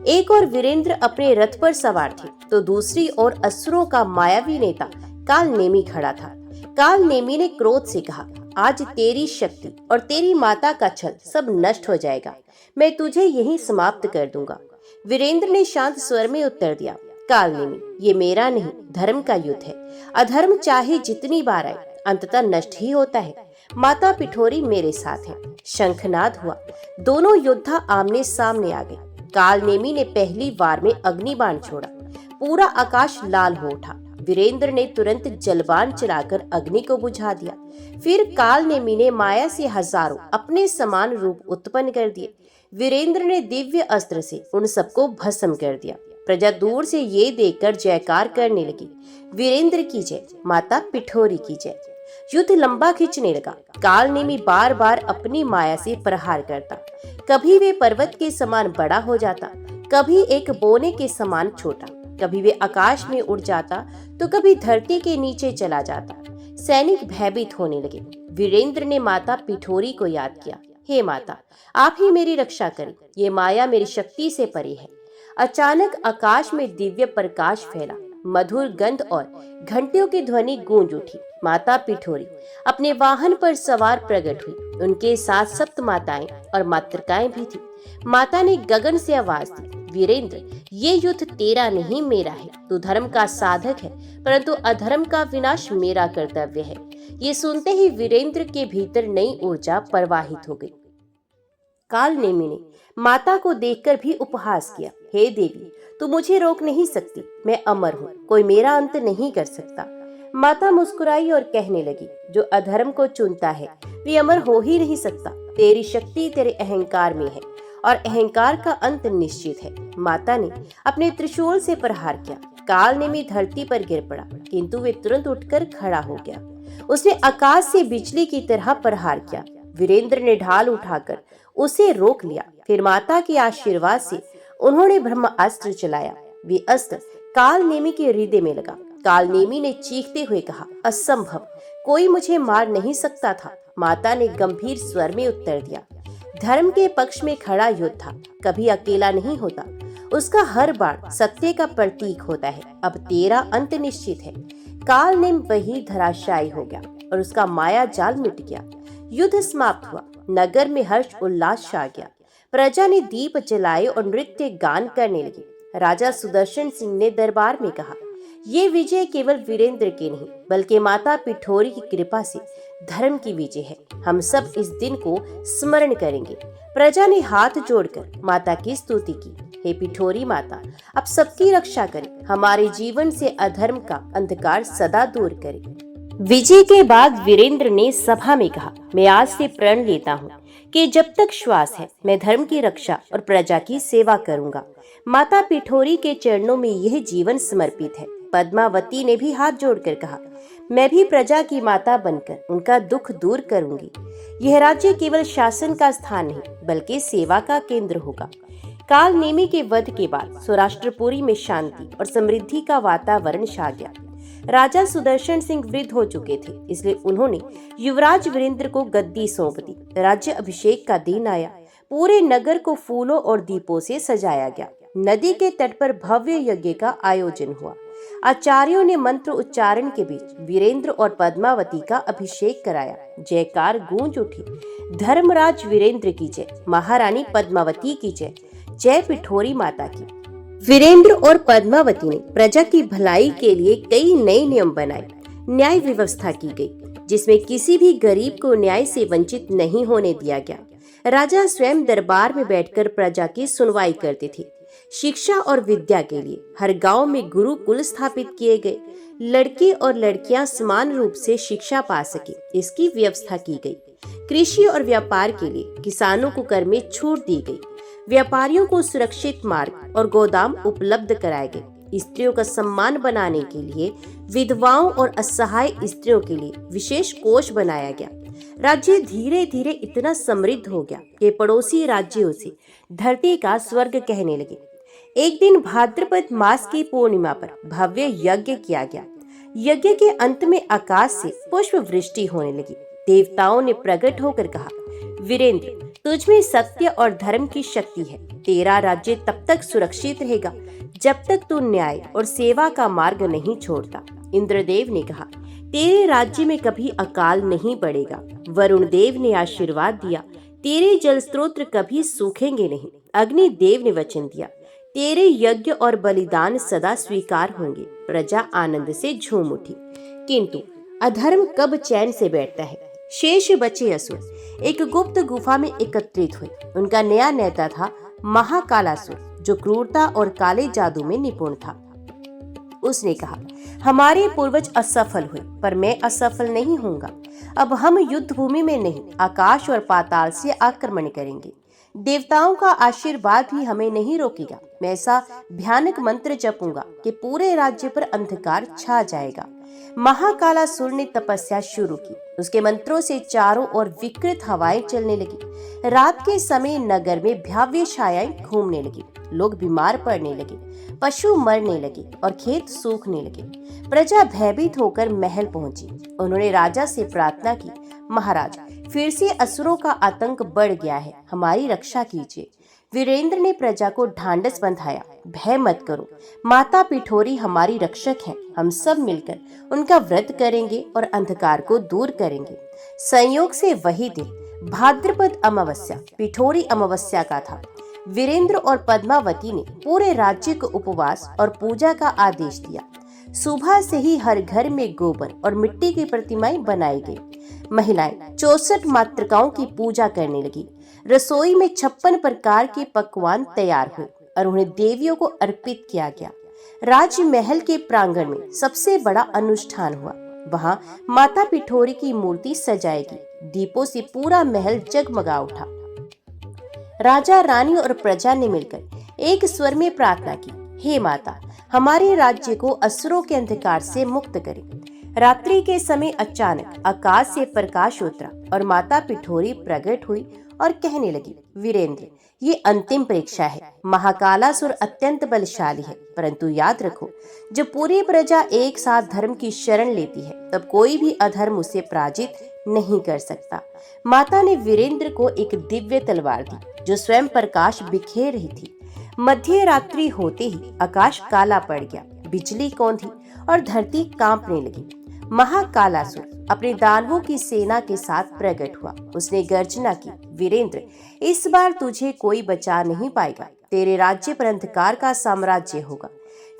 एक और वीरेंद्र अपने रथ पर सवार थे तो दूसरी ओर असुरों का मायावी नेता कालनेमी खड़ा था। कालनेमी ने क्रोध से कहा, आज तेरी शक्ति और तेरी माता का छल सब नष्ट हो जाएगा। मैं तुझे यहीं समाप्त कर दूंगा। वीरेंद्र ने शांत स्वर में उत्तर दिया, कालनेमी, ये मेरा नहीं, धर्म का युद्ध है। अधर्म चाहे जितनी बार आए अंततः नष्ट ही होता है। माता पिठोरी मेरे साथ है। शंखनाद हुआ। दोनों योद्धा आमने सामने आ गए। कालनेमी ने पहली बार में अग्निबाण छोड़ा। पूरा आकाश लाल हो उठा। वीरेंद्र ने तुरंत जलबान चलाकर अग्नि को बुझा दिया। फिर कालनेमी ने माया से हजारों अपने समान रूप उत्पन्न कर दिए। वीरेंद्र ने दिव्य अस्त्र से उन सबको भस्म कर दिया। प्रजा दूर से ये देखकर जयकार करने लगी, वीरेंद्र की जय, माता पिठोरी की जय। युद्ध लंबा खिंचने लगा। कालनेमी बार बार अपनी माया से प्रहार करता। कभी वे पर्वत के समान बड़ा हो जाता, कभी एक बोने के समान छोटा, कभी वे आकाश में उड़ जाता तो कभी धरती के नीचे चला जाता। सैनिक भयभीत होने लगे। वीरेंद्र ने माता पिठोरी को याद किया, हे माता, आप ही मेरी रक्षा करें, ये माया मेरी शक्ति से परे है। अचानक आकाश में दिव्य प्रकाश फैला। मधुर गंध और घंटियों की ध्वनि गूंज उठी। माता पिठोरी अपने वाहन पर सवार प्रकट हुई। उनके साथ सप्त माताएं और मातृकाएं भी थी। माता ने गगन से आवाज दी, वीरेंद्र, ये युद्ध तेरा नहीं, मेरा है। तू धर्म का साधक है, परंतु अधर्म का विनाश मेरा कर्तव्य है। ये सुनते ही वीरेंद्र के भीतर नई ऊर्जा प्रवाहित हो गई। कालनेमी ने माता को देखकर भी उपहास किया, हे देवी, तू मुझे रोक नहीं सकती, मैं अमर हूँ, कोई मेरा अंत नहीं कर सकता। माता मुस्कुराई और कहने लगी, जो अधर्म को चुनता है वे अमर हो ही नहीं सकता। तेरी शक्ति तेरे अहंकार में है और अहंकार का अंत निश्चित है। माता ने अपने त्रिशूल से प्रहार किया। कालनेमी धरती पर गिर पड़ा, किंतु वे तुरंत उठकर खड़ा हो गया। उसने आकाश से बिजली की तरह प्रहार किया। वीरेंद्र ने ढाल उठाकर उसे रोक लिया। फिर माता के आशीर्वाद से उन्होंने ब्रह्मास्त्र चलाया। वे अस्त्र कालनेमी के हृदय में लगा। कालनेमी ने चीखते हुए कहा, असंभव, कोई मुझे मार नहीं सकता था। माता ने गंभीर स्वर में उत्तर दिया, धर्म के पक्ष में खड़ा योद्धा कभी अकेला नहीं होता, उसका हर बाण सत्य का प्रतीक होता है। अब तेरा अंत निश्चित है। कालनेमी वही धराशायी हो गया और उसका माया जाल मिट गया। युद्ध समाप्त हुआ। नगर में हर्ष उल्लास छा गया। प्रजा ने दीप जलाए और नृत्य गान करने लगी। राजा सुदर्शन सिंह ने दरबार में कहा, ये विजय केवल वीरेंद्र की नहीं बल्कि माता पिठोरी की कृपा से धर्म की विजय है। हम सब इस दिन को स्मरण करेंगे। प्रजा ने हाथ जोड़कर माता की स्तुति की, हे पिठोरी माता, अब सबकी रक्षा करें, हमारे जीवन से अधर्म का अंधकार सदा दूर करें। विजय के बाद वीरेंद्र ने सभा में कहा, मैं आज से प्रण लेता हूँ कि जब तक श्वास है मैं धर्म की रक्षा और प्रजा की सेवा करूंगा। माता पिठोरी के चरणों में यह जीवन समर्पित है। पद्मावती ने भी हाथ जोड़कर कहा, मैं भी प्रजा की माता बनकर उनका दुख दूर करूंगी। यह राज्य केवल शासन का स्थान नहीं बल्कि सेवा का केंद्र होगा। काल नेमी के वध के बाद सौराष्ट्रपुरी में शांति और समृद्धि का वातावरण छा गया। राजा सुदर्शन सिंह वृद्ध हो चुके थे, इसलिए उन्होंने युवराज वीरेंद्र को गद्दी सौंप दी। राज्य अभिषेक का दिन आया। पूरे नगर को फूलों और दीपों से सजाया गया। नदी के तट पर भव्य यज्ञ का आयोजन हुआ। आचार्यों ने मंत्र उच्चारण के बीच वीरेंद्र और पद्मावती का अभिषेक कराया। जयकार गूंज उठी। धर्मराज वीरेंद्र की जय, महारानी पद्मावती की जय, जय पिठोरी माता की। वीरेंद्र और पद्मावती ने प्रजा की भलाई के लिए कई नए नियम बनाए। न्याय व्यवस्था की गई, जिसमें किसी भी गरीब को न्याय से वंचित नहीं होने दिया गया। राजा स्वयं दरबार में बैठकर प्रजा की सुनवाई करते थे। शिक्षा और विद्या के लिए हर गांव में गुरुकुल स्थापित किए गए। लड़के और लड़कियां समान रूप से शिक्षा पा सके, इसकी व्यवस्था की गई। कृषि और व्यापार के लिए किसानों को कर में छूट दी गई। व्यापारियों को सुरक्षित मार्ग और गोदाम उपलब्ध कराए गए। स्त्रियों का सम्मान बनाने के लिए विधवाओं और असहाय स्त्रियों के लिए विशेष कोष बनाया गया। राज्य धीरे धीरे इतना समृद्ध हो गया कि पड़ोसी राज्यों से धरती का स्वर्ग कहने लगे। एक दिन भाद्रपद मास की पूर्णिमा पर भव्य यज्ञ किया गया। यज्ञ के अंत में आकाश से पुष्प वृष्टि होने लगी। देवताओं ने प्रकट होकर कहा, वीरेंद्र, तुझ में सत्य और धर्म की शक्ति है। तेरा राज्य तब तक सुरक्षित रहेगा जब तक तू न्याय और सेवा का मार्ग नहीं छोड़ता। इंद्रदेव ने कहा, तेरे राज्य में कभी अकाल नहीं पड़ेगा। वरुण देव ने आशीर्वाद दिया, तेरे जल स्रोत कभी सूखेंगे नहीं। अग्निदेव ने वचन दिया, तेरे यज्ञ और बलिदान सदा स्वीकार होंगे। प्रजा आनंद से झूम उठी। किंतु अधर्म कब चैन से बैठता है। शेष बचे असुर एक गुप्त गुफा में एकत्रित हुए। उनका नया नेता था महाकालासुर, जो क्रूरता और काले जादू में निपुण था। उसने कहा, हमारे पूर्वज असफल हुए, पर मैं असफल नहीं होऊंगा। अब हम युद्ध भूमि में नहीं, आकाश और पाताल से आक्रमण करेंगे। देवताओं का आशीर्वाद भी हमें नहीं रोकेगा। मैं ऐसा भयानक मंत्र जपूंगा कि पूरे राज्य पर अंधकार छा जाएगा। महाकालासुर ने तपस्या शुरू की। उसके मंत्रों से चारों ओर विकृत हवाएं चलने लगी। रात के समय नगर में भयावह छायाएं घूमने लगी। लोग बीमार पड़ने लगे, पशु मरने लगे और खेत सूखने लगे। प्रजा भयभीत होकर महल पहुंची। उन्होंने राजा से प्रार्थना की, महाराज, फिर से असुरों का आतंक बढ़ गया है, हमारी रक्षा कीजिए। वीरेंद्र ने प्रजा को ढांढस बंधाया, भय मत करो, माता पिठोरी हमारी रक्षक हैं। हम सब मिलकर उनका व्रत करेंगे और अंधकार को दूर करेंगे। संयोग से वही दिन भाद्रपद अमावस्या पिठोरी अमावस्या का था। वीरेंद्र और पद्मावती ने पूरे राज्य को उपवास और पूजा का आदेश दिया। सुबह से ही हर घर में गोबर और मिट्टी की प्रतिमाएं बनाई गई। महिलाएं 64 मातृकाओं की पूजा करने लगी। रसोई में 56 प्रकार के पकवान तैयार हुए और उन्हें देवियों को अर्पित किया गया। राजमहल के प्रांगण में सबसे बड़ा अनुष्ठान हुआ। वहाँ माता पिठोरी की मूर्ति सजाएगी। दीपों से पूरा महल जगमगा उठा। राजा, रानी और प्रजा ने मिलकर एक स्वर में प्रार्थना की, हे माता, हमारे राज्य को असुरों के अंधकार से मुक्त करें। रात्रि के समय अचानक आकाश से प्रकाश उतरा और माता पिठोरी प्रकट हुई और कहने लगी, वीरेंद्र, ये अंतिम परीक्षा है। महाकालासुर अत्यंत बलशाली है, परंतु याद रखो, जब पूरी प्रजा एक साथ धर्म की शरण लेती है, तब कोई भी अधर्म उसे पराजित नहीं कर सकता। माता ने वीरेंद्र को एक दिव्य तलवार दी, जो स्वयं प्रकाश बिखेर रही थी। मध्य रात्रि होते ही आकाश काला पड़ गया, बिजली कौंधी और धरती कांपने लगी। महाकालासुर अपने दानवों की सेना के साथ प्रकट हुआ। उसने गर्जना की, वीरेंद्र, इस बार तुझे कोई बचा नहीं पाएगा। तेरे राज्य पर अंधकार का साम्राज्य होगा।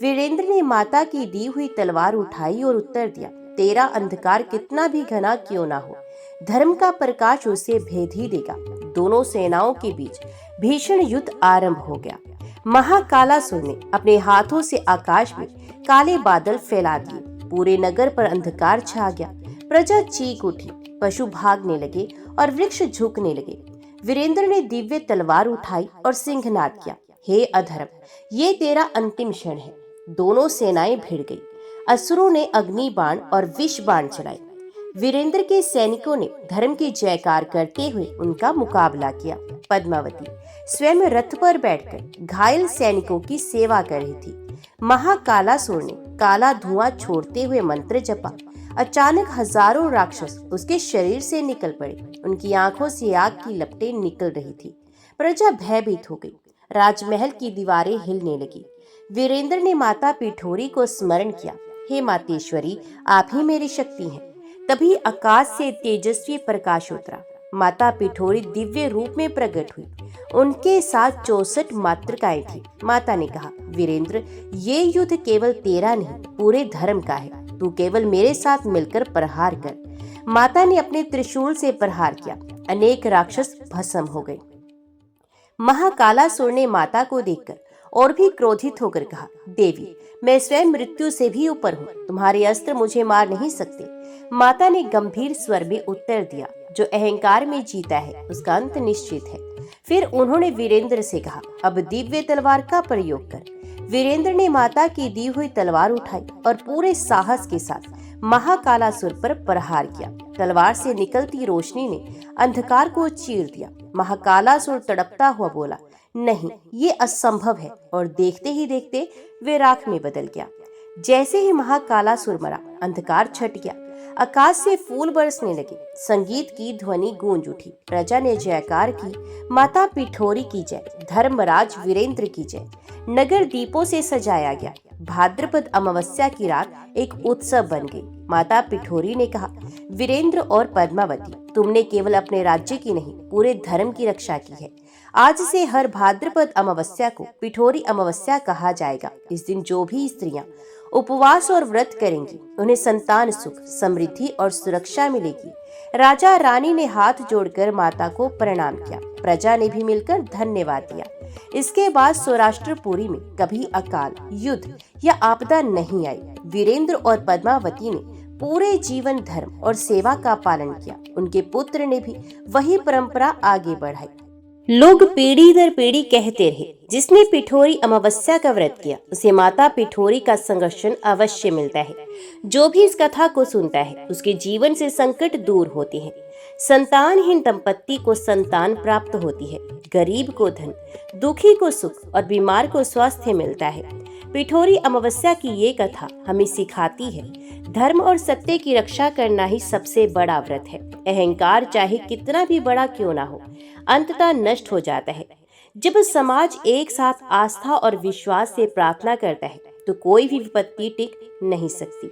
वीरेंद्र ने माता की दी हुई तलवार उठाई और उत्तर दिया, तेरा अंधकार कितना भी घना क्यों ना हो, धर्म का प्रकाश उसे भेद ही देगा। दोनों सेनाओं के बीच भीषण युद्ध आरंभ हो गया। महाकालासुर ने अपने हाथों से आकाश में काले बादल फैला दिए। पूरे नगर पर अंधकार छा गया। प्रजा चीख उठी, पशु भागने लगे और वृक्ष झुकने लगे। वीरेंद्र ने दिव्य तलवार उठाई और सिंहनाद किया, हे अधर्म, ये तेरा अंतिम क्षण है। दोनों सेनाएं भिड़ गई। असुरों ने अग्नि बाण और विष बाण चलाए। वीरेंद्र के सैनिकों ने धर्म की जयकार करते हुए उनका मुकाबला किया। पद्मावती स्वयं रथ पर बैठकर घायल सैनिकों की सेवा कर रही थी। महाकालासुर ने काला धुआं छोड़ते हुए मंत्र जपा। अचानक हजारों राक्षस उसके शरीर से निकल पड़े। उनकी आंखों से आग की लपटें निकल रही थी। प्रजा भयभीत हो गई। राजमहल की दीवारें हिलने लगी। वीरेंद्र ने माता पिठोरी को स्मरण किया, हे मातेश्वरी, आप ही मेरी शक्ति हैं। तभी आकाश से तेजस्वी प्रकाश उतरा। माता पिठोरी दिव्य रूप में प्रकट हुई। उनके साथ 64 मातृकाएं थी। माता ने कहा, वीरेंद्र, ये युद्ध केवल तेरा नहीं, पूरे धर्म का है। तू केवल मेरे साथ मिलकर प्रहार कर। माता ने अपने त्रिशूल से प्रहार किया। अनेक राक्षस भस्म हो गए। महाकालासुर ने माता को देखकर और भी क्रोधित होकर कहा, देवी, मैं स्वयं मृत्यु से भी ऊपर हूँ, तुम्हारे अस्त्र मुझे मार नहीं सकते। माता ने गंभीर स्वर में उत्तर दिया, जो अहंकार में जीता है उसका अंत निश्चित है। फिर उन्होंने वीरेंद्र से कहा, अब दिव्य तलवार का प्रयोग कर। वीरेंद्र ने माता की दी हुई तलवार उठाई और पूरे साहस के साथ महाकालासुर पर प्रहार किया। तलवार से निकलती रोशनी ने अंधकार को चीर दिया। महाकालासुर तड़पता हुआ बोला, नहीं, ये असंभव है, और देखते ही देखते वे राख में बदल गया। जैसे ही महाकालासुर मरा, अंधकार छट गया। आकाश से फूल बरसने लगे। संगीत की ध्वनि गूंज उठी। प्रजा ने जयकार की, माता पिठोरी की जय, धर्मराज वीरेंद्र की जय। नगर दीपों से सजाया गया। भाद्रपद अमावस्या की रात एक उत्सव बन गई। माता पिठोरी ने कहा, वीरेंद्र और पद्मावती, तुमने केवल अपने राज्य की नहीं, पूरे धर्म की रक्षा की है। आज से हर भाद्रपद अमावस्या को पिठोरी अमावस्या कहा जाएगा। इस दिन जो भी स्त्रियां उपवास और व्रत करेंगी, उन्हें संतान सुख, समृद्धि और सुरक्षा मिलेगी। राजा रानी ने हाथ जोड़कर माता को प्रणाम किया। प्रजा ने भी मिलकर धन्यवाद दिया। इसके बाद सौराष्ट्रपुरी में कभी अकाल, युद्ध या आपदा नहीं आई। वीरेंद्र और पद्मावती ने पूरे जीवन धर्म और सेवा का पालन किया। उनके पुत्र ने भी वही परंपरा आगे बढ़ाई। लोग पीढ़ी दर पीढ़ी कहते रहे, जिसने पिठोरी अमावस्या का व्रत किया उसे माता पिठोरी का संरक्षण अवश्य मिलता है। जो भी इस कथा को सुनता है उसके जीवन से संकट दूर होते हैं। संतानहीन दंपत्ति को संतान प्राप्त होती है। गरीब को धन, दुखी को सुख और बीमार को स्वास्थ्य मिलता है। पिठोरी अमावस्या की ये कथा हमें सिखाती है, धर्म और सत्य की रक्षा करना ही सबसे बड़ा व्रत है। अहंकार चाहे कितना भी बड़ा क्यों ना हो, अंततः नष्ट हो जाता है। जब समाज एक साथ आस्था और विश्वास से प्रार्थना करता है तो कोई भी विपत्ति टिक नहीं सकती।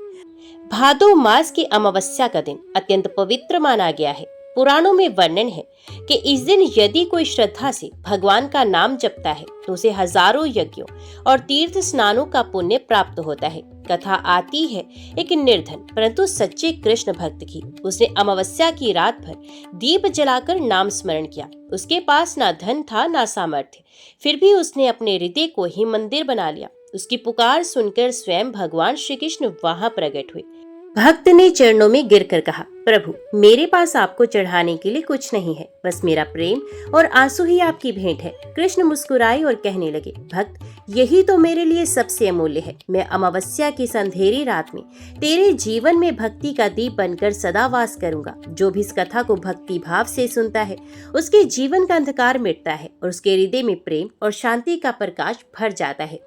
भादो मास की अमावस्या का दिन अत्यंत पवित्र माना गया है। पुराणों में वर्णन है कि इस दिन यदि कोई श्रद्धा से भगवान का नाम जपता है तो उसे हजारों यज्ञों और तीर्थ स्नानों का पुण्य प्राप्त होता है। कथा आती है एक निर्धन परंतु सच्चे कृष्ण भक्त की। उसने अमावस्या की रात भर दीप जलाकर नाम स्मरण किया। उसके पास ना धन था ना सामर्थ्य, फिर भी उसने अपने हृदय को ही मंदिर बना लिया। उसकी पुकार सुनकर स्वयं भगवान श्री कृष्ण वहां प्रकट हुए। भक्त ने चरणों में गिरकर कहा, प्रभु, मेरे पास आपको चढ़ाने के लिए कुछ नहीं है, बस मेरा प्रेम और आंसू ही आपकी भेंट है। कृष्ण मुस्कुराए और कहने लगे, भक्त, यही तो मेरे लिए सबसे अमूल्य है। मैं अमावस्या की इस अंधेरी रात में तेरे जीवन में भक्ति का दीप बनकर सदा वास करूंगा। जो भी इस कथा को भक्ति भाव से सुनता है उसके जीवन का अंधकार मिटता है और उसके हृदय में प्रेम और शांति का प्रकाश भर जाता है।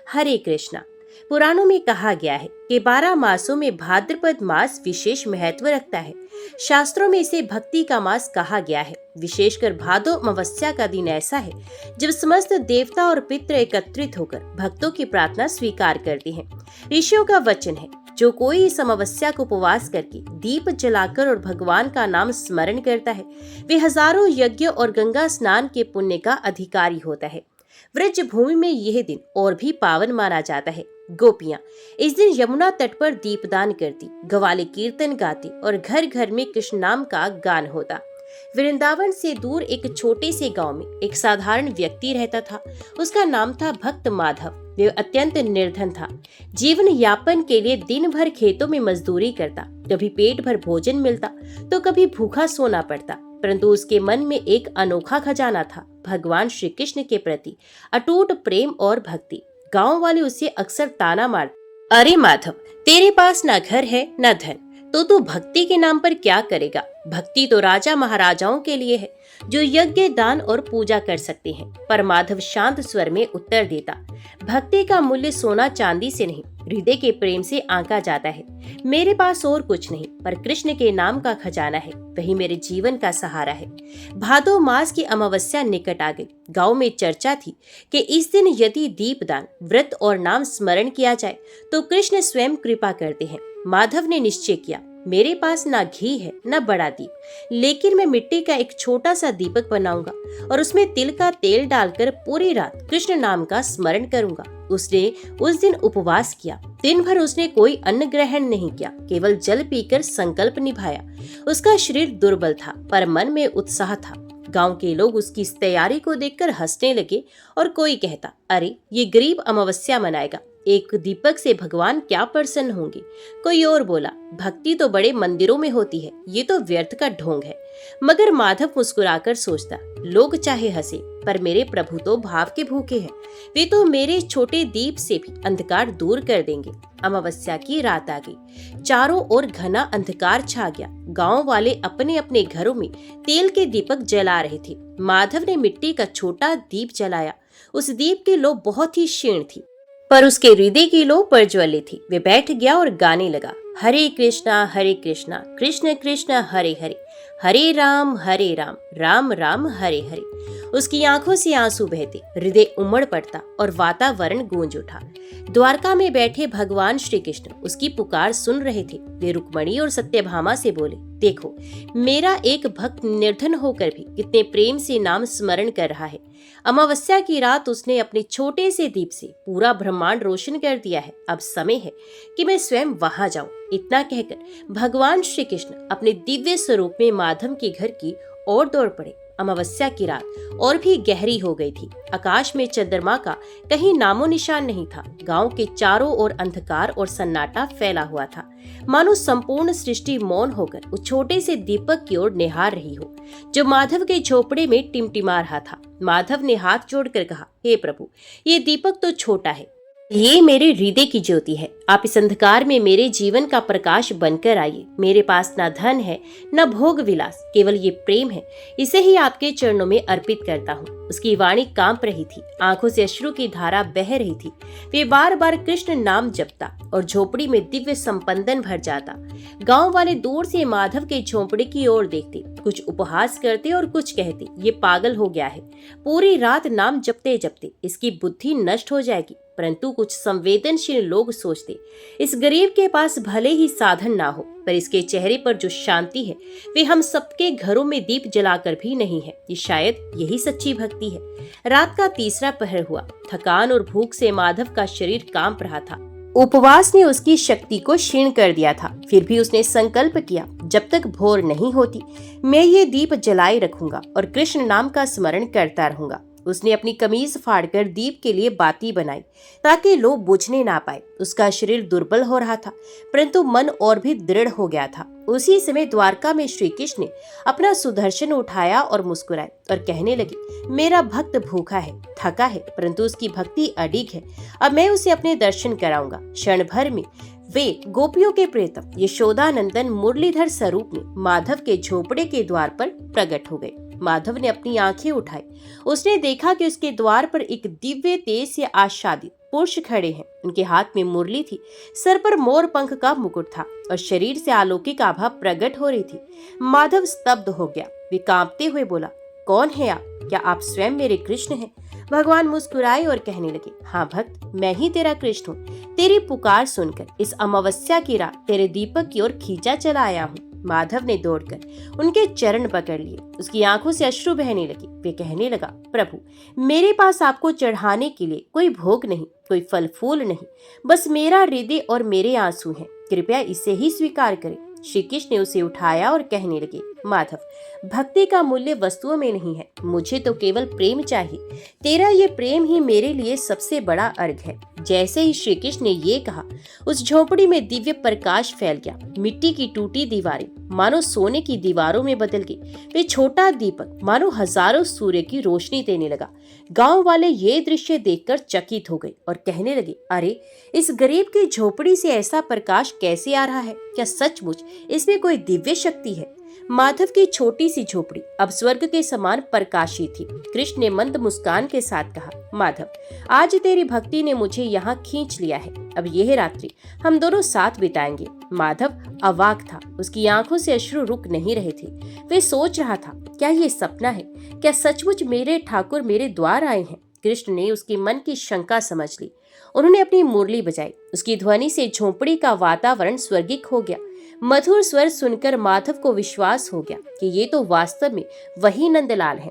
हरे कृष्णा। पुराणों में कहा गया है कि 12 मासों में भाद्रपद मास विशेष महत्व रखता है। शास्त्रों में इसे भक्ति का मास कहा गया है। विशेषकर भादो अमावस्या का दिन ऐसा है जब समस्त देवता और पितृ एकत्रित होकर भक्तों की प्रार्थना स्वीकार करते हैं। ऋषियों का वचन है, जो कोई इस अमावस्या को उपवास करके दीप जलाकर और भगवान का नाम स्मरण करता है, वे हजारों यज्ञ और गंगा स्नान के पुण्य का अधिकारी होता है। व्रज भूमि में यह दिन और भी पावन माना जाता है। गोपियां इस दिन यमुना तट पर दीपदान करती, ग्वाले कीर्तन गाती और घर घर में कृष्ण नाम का गान होता। वृंदावन से दूर एक छोटे से गांव में एक साधारण व्यक्ति रहता था। उसका नाम था भक्त माधव। वे अत्यंत निर्धन था। जीवन यापन के लिए दिन भर खेतों में मजदूरी करता। कभी पेट भर भोजन मिलता तो कभी भूखा सोना पड़ता, परंतु उसके मन में एक अनोखा खजाना था, भगवान श्री कृष्ण के प्रति अटूट प्रेम और भक्ति। गांव वाले उसे अक्सर ताना मारते, अरे माधव, तेरे पास ना घर है ना धन, तो तू भक्ति के नाम पर क्या करेगा? भक्ति तो राजा महाराजाओं के लिए है, जो यज्ञ, दान और पूजा कर सकते हैं। पर माधव शांत स्वर में उत्तर देता, भक्ति का मूल्य सोना चांदी से नहीं, हृदय के प्रेम से आंका जाता है। मेरे पास और कुछ नहीं, पर कृष्ण के नाम का खजाना है, वही मेरे जीवन का सहारा है। भादो मास की अमावस्या निकट आ गई। गांव में चर्चा थी कि इस दिन यदि दीपदान, व्रत और नाम स्मरण किया जाए तो कृष्ण स्वयं कृपा करते हैं। माधव ने निश्चय किया, मेरे पास ना घी है ना बड़ा दीप, लेकिन मैं मिट्टी का एक छोटा सा दीपक बनाऊंगा और उसमें तिल का तेल डालकर पूरी रात कृष्ण नाम का स्मरण करूंगा। उसने उस दिन उपवास किया। दिन भर उसने कोई अन्न ग्रहण नहीं किया, केवल जल पीकर संकल्प निभाया। उसका शरीर दुर्बल था, पर मन में उत्साह था। गांव के लोग उसकी इस तैयारी को देखकर हंसने लगे और कोई कहता, अरे ये गरीब अमावस्या मनाएगा, एक दीपक से भगवान क्या प्रसन्न होंगे। कोई और बोला, भक्ति तो बड़े मंदिरों में होती है, ये तो व्यर्थ का ढोंग है। मगर माधव मुस्कुराकर सोचता, लोग चाहे हंसे, पर मेरे प्रभु तो भाव के भूखे हैं। वे तो मेरे छोटे दीप से भी अंधकार दूर कर देंगे। अमावस्या की रात आ गई। चारों ओर घना अंधकार छा गया। गांव वाले अपने अपने घरों में तेल के दीपक जला रहे थे। माधव ने मिट्टी का छोटा दीप जलाया। उस दीप की लौ बहुत ही क्षीण थी, पर उसके हृदय की लौ प्रज्वलित थी। वे बैठ गया और गाने लगा, हरे कृष्णा कृष्ण कृष्ण हरे हरे, हरे राम राम राम हरे हरे। उसकी आंखों से आंसू बहते, हृदय उमड़ पड़ता और वातावरण गूंज उठा। द्वारका में बैठे भगवान श्री कृष्ण उसकी पुकार सुन रहे थे। वे रुक्मणी और सत्यभामा से बोले, देखो, मेरा एक भक्त निर्धन होकर भी कितने प्रेम से नाम स्मरण कर रहा है। अमावस्या की रात उसने अपने छोटे से दीप से पूरा ब्रह्मांड रोशन कर दिया है। अब समय है कि मैं स्वयं वहां जाऊं। इतना कहकर भगवान श्री कृष्ण अपने दिव्य स्वरूप में माधव के घर की ओर दौड़ पड़े। अमावस्या की रात और भी गहरी हो गई थी। आकाश में चंद्रमा का कहीं नामो निशान नहीं था। गांव के चारों ओर अंधकार और सन्नाटा फैला हुआ था, मानो संपूर्ण सृष्टि मौन होकर उस छोटे से दीपक की ओर निहार रही हो, जो माधव के झोपड़े में टिमटिमा रहा था। माधव ने हाथ जोड़कर कहा, हे प्रभु, ये दीपक तो छोटा है, ये मेरे हृदय की ज्योति है। आप इस अंधकार में मेरे जीवन का प्रकाश बनकर आइए। मेरे पास ना धन है न भोग विलास, केवल ये प्रेम है। इसे ही आपके चरणों में अर्पित करता हूँ। उसकी वाणी कांप रही थी, आंखों से अश्रु की धारा बह रही थी। वे बार बार कृष्ण नाम जपता और झोपड़ी में दिव्य संपंदन भर जाता। गांव वाले दूर से माधव के झोपड़ी की ओर देखते, कुछ उपहास करते और कुछ कहते, ये पागल हो गया है, पूरी रात नाम जपते जपते इसकी बुद्धि नष्ट हो जाएगी। परंतु कुछ संवेदनशील लोग सोचते, इस गरीब के पास भले ही साधन ना हो, पर इसके चेहरे पर जो शांति है वे हम सबके घरों में दीप जलाकर भी नहीं है। ये शायद यही सच्ची भक्ति है। रात का तीसरा पहर हुआ। थकान और भूख से माधव का शरीर कांप रहा था। उपवास ने उसकी शक्ति को क्षीण कर दिया था। फिर भी उसने संकल्प किया, जब तक भोर नहीं होती मैं ये दीप जलाए रखूंगा और कृष्ण नाम का स्मरण करता रहूंगा। उसने अपनी कमीज फाड़कर दीप के लिए बाती बनाई ताकि लोग बुझने ना पाए। उसका शरीर दुर्बल हो रहा था, परंतु मन और भी दृढ़ हो गया था। उसी समय द्वारका में श्री कृष्ण ने अपना सुदर्शन उठाया और मुस्कुराए और कहने लगे, मेरा भक्त भूखा है, थका है, परंतु उसकी भक्ति अडिग है। अब मैं उसे अपने दर्शन कराऊंगा। क्षण भर में वे गोपियों के प्रियतम यशोदानंदन मुरलीधर स्वरूप में माधव के झोपड़े के द्वार पर प्रकट हो गए। माधव ने अपनी आंखें उठाई। उसने देखा कि उसके द्वार पर एक दिव्य तेज से आच्छादित पुरुष खड़े हैं। उनके हाथ में मुरली थी, सर पर मोर पंख का मुकुट था और शरीर से अलौकिक आभा प्रकट हो रही थी। माधव स्तब्ध हो गया। वे कांपते हुए बोला, कौन है आप? क्या आप स्वयं मेरे कृष्ण हैं? भगवान मुस्कुराए और कहने लगे, हाँ भक्त, मैं ही तेरा कृष्ण हूँ। तेरी पुकार सुनकर इस अमावस्या की रात तेरे दीपक की ओर खींचा चला आया हूँ। माधव ने दौड़कर उनके चरण पकड़ लिए। उसकी आंखों से अश्रु बहने लगे। वे कहने लगा, प्रभु, मेरे पास आपको चढ़ाने के लिए कोई भोग नहीं, कोई फल फूल नहीं, बस मेरा हृदय और मेरे आंसू हैं। कृपया इसे ही स्वीकार करें। श्री कृष्ण ने उसे उठाया और कहने लगे, माधव, भक्ति का मूल्य वस्तुओं में नहीं है, मुझे तो केवल प्रेम चाहिए। तेरा ये प्रेम ही मेरे लिए सबसे बड़ा अर्घ है। जैसे ही श्री कृष्ण ने ये कहा, उस झोपड़ी में दिव्य प्रकाश फैल गया। मिट्टी की टूटी दीवारें मानो सोने की दीवारों में बदल गई। वे छोटा दीपक मानो हजारों सूर्य की रोशनी देने लगा। गांव वाले ये दृश्य देखकर चकित हो गए और कहने लगे, अरे, इस गरीब की झोपड़ी से ऐसा प्रकाश कैसे आ रहा है? क्या सचमुच इसमें कोई दिव्य शक्ति है? माधव की छोटी सी झोपड़ी अब स्वर्ग के समान प्रकाशी थी। कृष्ण ने मंद मुस्कान के साथ कहा, माधव, आज तेरी भक्ति ने मुझे यहाँ खींच लिया है। अब यह रात्रि हम दोनों साथ बिताएंगे। माधव अवाक था, उसकी आंखों से अश्रु रुक नहीं रहे थे। वे सोच रहा था, क्या ये सपना है? क्या सचमुच मेरे ठाकुर मेरे द्वार आए हैं? कृष्ण ने उसके मन की शंका समझ ली। उन्होंने अपनी मुरली बजाई। उसकी ध्वनि से झोंपड़ी का वातावरण स्वर्गिक हो गया। मधुर स्वर सुनकर माधव को विश्वास हो गया कि ये तो वास्तव में वही नंदलाल हैं।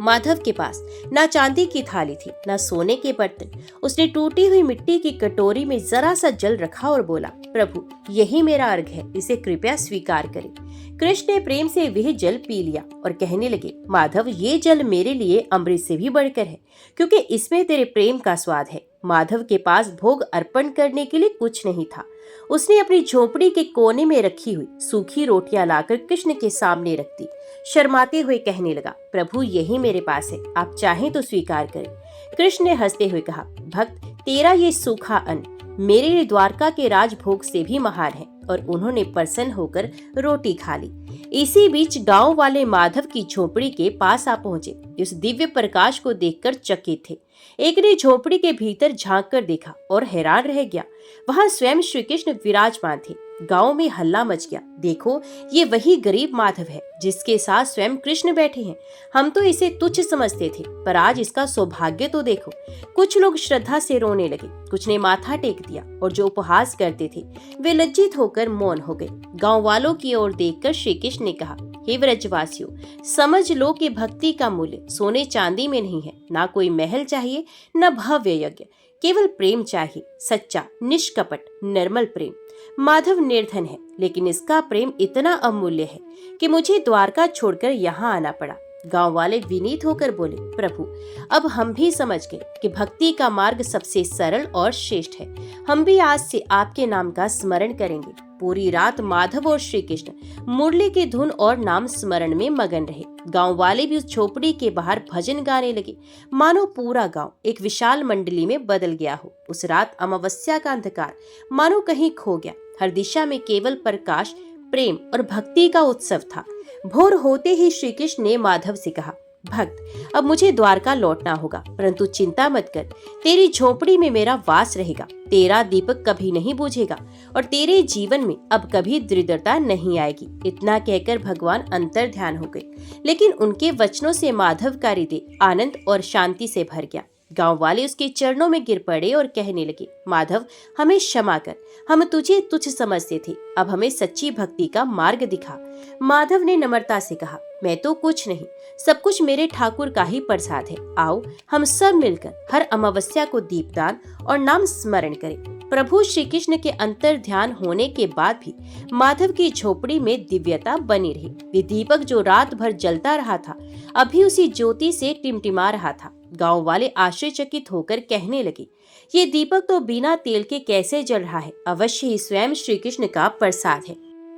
माधव के पास ना चांदी की थाली थी, ना सोने के बर्तन। उसने टूटी हुई मिट्टी की कटोरी में जरा सा जल रखा और बोला, प्रभु, यही मेरा अर्घ है, इसे कृपया स्वीकार करें। कृष्ण ने प्रेम से वह जल पी लिया और कहने लगे, माधव, ये जल मेरे लिए अमृत से भी बढ़कर है, क्योंकि इसमें तेरे प्रेम का स्वाद है। माधव के पास भोग अर्पण करने के लिए कुछ नहीं था। उसने अपनी झोपड़ी के कोने में रखी हुई सूखी रोटियां लाकर कृष्ण के सामने रख दी। शर्माते हुए कहने लगा, प्रभु, यही मेरे पास है, आप चाहें तो स्वीकार करें। कृष्ण ने हंसते हुए कहा, भक्त, तेरा ये सूखा अन्न मेरे लिए द्वारका के राजभोग से भी महान है। और उन्होंने प्रसन्न होकर रोटी खा ली। इसी बीच गांव वाले माधव की झोपड़ी के पास आ पहुंचे। इस दिव्य प्रकाश को देखकर चकित थे। एक ने झोपड़ी के भीतर झांक कर देखा और हैरान रह गया। वहां स्वयं श्री कृष्ण विराजमान थे। गांव में हल्ला मच गया। देखो, ये वही गरीब माधव है जिसके साथ स्वयं कृष्ण बैठे हैं। हम तो इसे तुच्छ समझते थे, पर आज इसका सौभाग्य तो देखो। कुछ लोग श्रद्धा से रोने लगे, कुछ ने माथा टेक दिया और जो उपहास करते थे वे लज्जित होकर मौन हो गए। गांव वालों की ओर देखकर श्री कृष्ण ने कहा, हे व्रजवासियों, समझ लो कि भक्ति का मूल्य सोने चांदी में नहीं है। ना कोई महल चाहिए, न भव्य यज्ञ, केवल प्रेम चाहिए, सच्चा, निष्कपट, निर्मल प्रेम। माधव निर्धन है, लेकिन इसका प्रेम इतना अमूल्य है कि मुझे द्वारका छोड़कर यहाँ आना पड़ा। गांव वाले विनीत होकर बोले, प्रभु, अब हम भी समझ गए कि भक्ति का मार्ग सबसे सरल और श्रेष्ठ है। हम भी आज से आपके नाम का स्मरण करेंगे। पूरी रात माधव और श्री कृष्ण मुरली की धुन और नाम स्मरण में मगन रहे। गांव वाले भी उस झोपड़ी के बाहर भजन गाने लगे, मानो पूरा गांव एक विशाल मंडली में बदल गया हो। उस रात अमावस्या का अंधकार मानो कहीं खो गया। हर दिशा में केवल प्रकाश, प्रेम और भक्ति का उत्सव था। भोर होते ही श्री कृष्ण ने माधव से कहा, भक्त, अब मुझे द्वारका लौटना होगा, परंतु चिंता मत कर, तेरी झोपड़ी में मेरा वास रहेगा। तेरा दीपक कभी नहीं बुझेगा और तेरे जीवन में अब कभी दरिद्रता नहीं आएगी। इतना कहकर भगवान अंतर ध्यान हो गए, लेकिन उनके वचनों से माधव का हृदय आनंद और शांति से भर गया। गांव वाले उसके चरणों में गिर पड़े और कहने लगे, माधव, हमें क्षमा कर, हम तुझे तुच्छ समझते थे, अब हमें सच्ची भक्ति का मार्ग दिखा। माधव ने नम्रता से कहा, मैं तो कुछ नहीं, सब कुछ मेरे ठाकुर का ही प्रसाद है। आओ हम सब मिलकर हर अमावस्या को दीपदान और नाम स्मरण करें। प्रभु श्री कृष्ण के अंतर ध्यान होने के बाद भी माधव की झोपड़ी में दिव्यता बनी रही। वे दीपक जो रात भर जलता रहा था, अभी उसी ज्योति से टिमटिमा रहा था। गांव वाले आश्चर्यचकित होकर कहने लगे, ये दीपक तो बिना तेल के कैसे जल रहा है? अवश्य ही स्वयं श्री कृष्ण का प्रसाद है।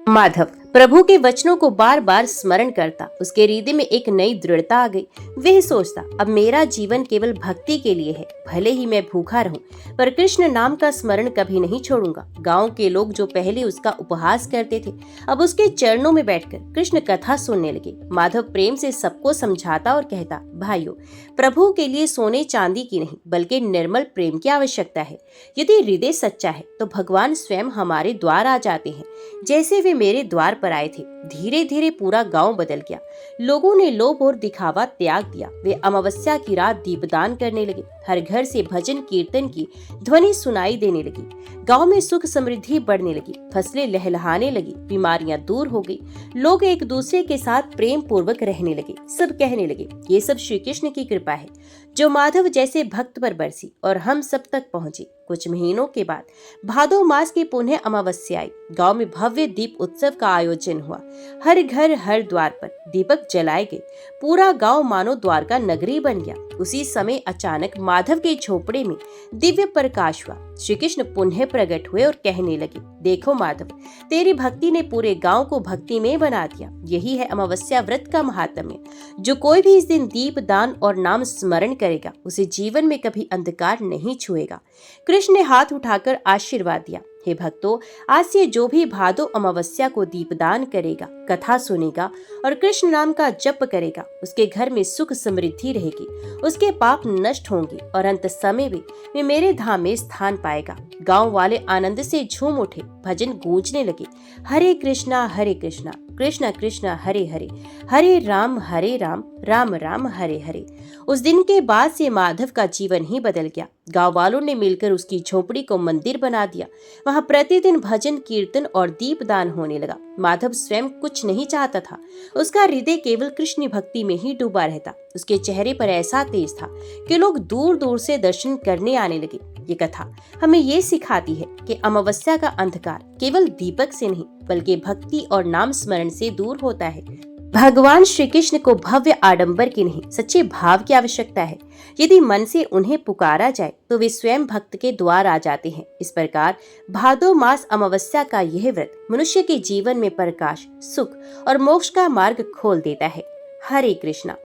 माधव प्रभु के वचनों को बार बार स्मरण करता। उसके हृदय में एक नई दृढ़ता आ गई। वह सोचता, अब मेरा जीवन केवल भक्ति के लिए है। भले ही मैं भूखा रहूं, पर कृष्ण नाम का स्मरण कभी नहीं छोड़ूंगा। गांव के लोग जो पहले उसका उपहास करते थे, अब उसके चरणों में बैठकर कृष्ण कथा सुनने लगे। माधव प्रेम से सबको समझाता और कहता, भाइयों, प्रभु के लिए सोने चांदी की नहीं, बल्कि निर्मल प्रेम की आवश्यकता है। यदि हृदय सच्चा है तो भगवान स्वयं हमारे द्वार आ जाते हैं, जैसे वे मेरे द्वार पर आए थे। धीरे धीरे पूरा गांव बदल गया। लोगों ने लोभ और दिखावा त्याग दिया। वे अमावस्या की रात दीपदान करने लगे। हर घर से भजन कीर्तन की ध्वनि सुनाई देने लगी। गांव में सुख समृद्धि बढ़ने लगी। फसलें लहलहाने लगी। बीमारियां दूर हो गई। लोग एक दूसरे के साथ प्रेम पूर्वक रहने लगे। सब कहने लगे, ये सब श्री कृष्ण की कृपा है, जो माधव जैसे भक्त पर बरसी और हम सब तक पहुंची। कुछ महीनों के बाद भादो मास की पुनः अमावस्या आई। गांव में भव्य दीप उत्सव का आयोजन हुआ। हर घर हर द्वार पर दीपक जलाए गए। पूरा गांव मानो द्वारका नगरी बन गया। उसी समय अचानक माधव के झोपड़े में दिव्य प्रकाश हुआ। श्री कृष्ण पुनः प्रकट हुए और कहने लगे, देखो माधव, तेरी भक्ति ने पूरे गांव को भक्ति में बना दिया। यही है अमावस्या व्रत का महात्म्य। जो कोई भी इस दिन दीप दान और नाम स्मरण करेगा, उसे जीवन में कभी अंधकार नहीं छुएगा। कृष्ण ने हाथ उठाकर आशीर्वाद दिया, हे भक्तों, आज से जो भी भादो अमावस्या को दीपदान करेगा, कथा सुनेगा और कृष्ण नाम का जप करेगा, उसके घर में सुख समृद्धि रहेगी, उसके पाप नष्ट होंगे और अंत समय में वे मेरे धाम में स्थान पाएगा। गांव वाले आनंद से झूम उठे, भजन गूंजने लगे, हरे कृष्णा कृष्ण कृष्ण हरे हरे, हरे राम राम राम हरे हरे। उस दिन के बाद से माधव का जीवन ही बदल गया। गांव वालों ने मिलकर उसकी झोपड़ी को मंदिर बना दिया। वहां प्रतिदिन भजन कीर्तन और दीपदान होने लगा। माधव स्वयं कुछ नहीं चाहता था, उसका हृदय केवल कृष्ण भक्ति में ही डूबा रहता। उसके चेहरे पर ऐसा तेज था कि लोग दूर दूर से दर्शन करने आने लगे। ये कथा हमें ये सिखाती है कि अमावस्या का अंधकार केवल दीपक से नहीं बल्कि भक्ति और नाम स्मरण से दूर होता है। भगवान श्री कृष्ण को भव्य आडंबर की नहीं, सच्चे भाव की आवश्यकता है। यदि मन से उन्हें पुकारा जाए तो वे स्वयं भक्त के द्वार आ जाते हैं। इस प्रकार भादो मास अमावस्या का यह व्रत मनुष्य के जीवन में प्रकाश, सुख और मोक्ष का मार्ग खोल देता है। हरे कृष्णा।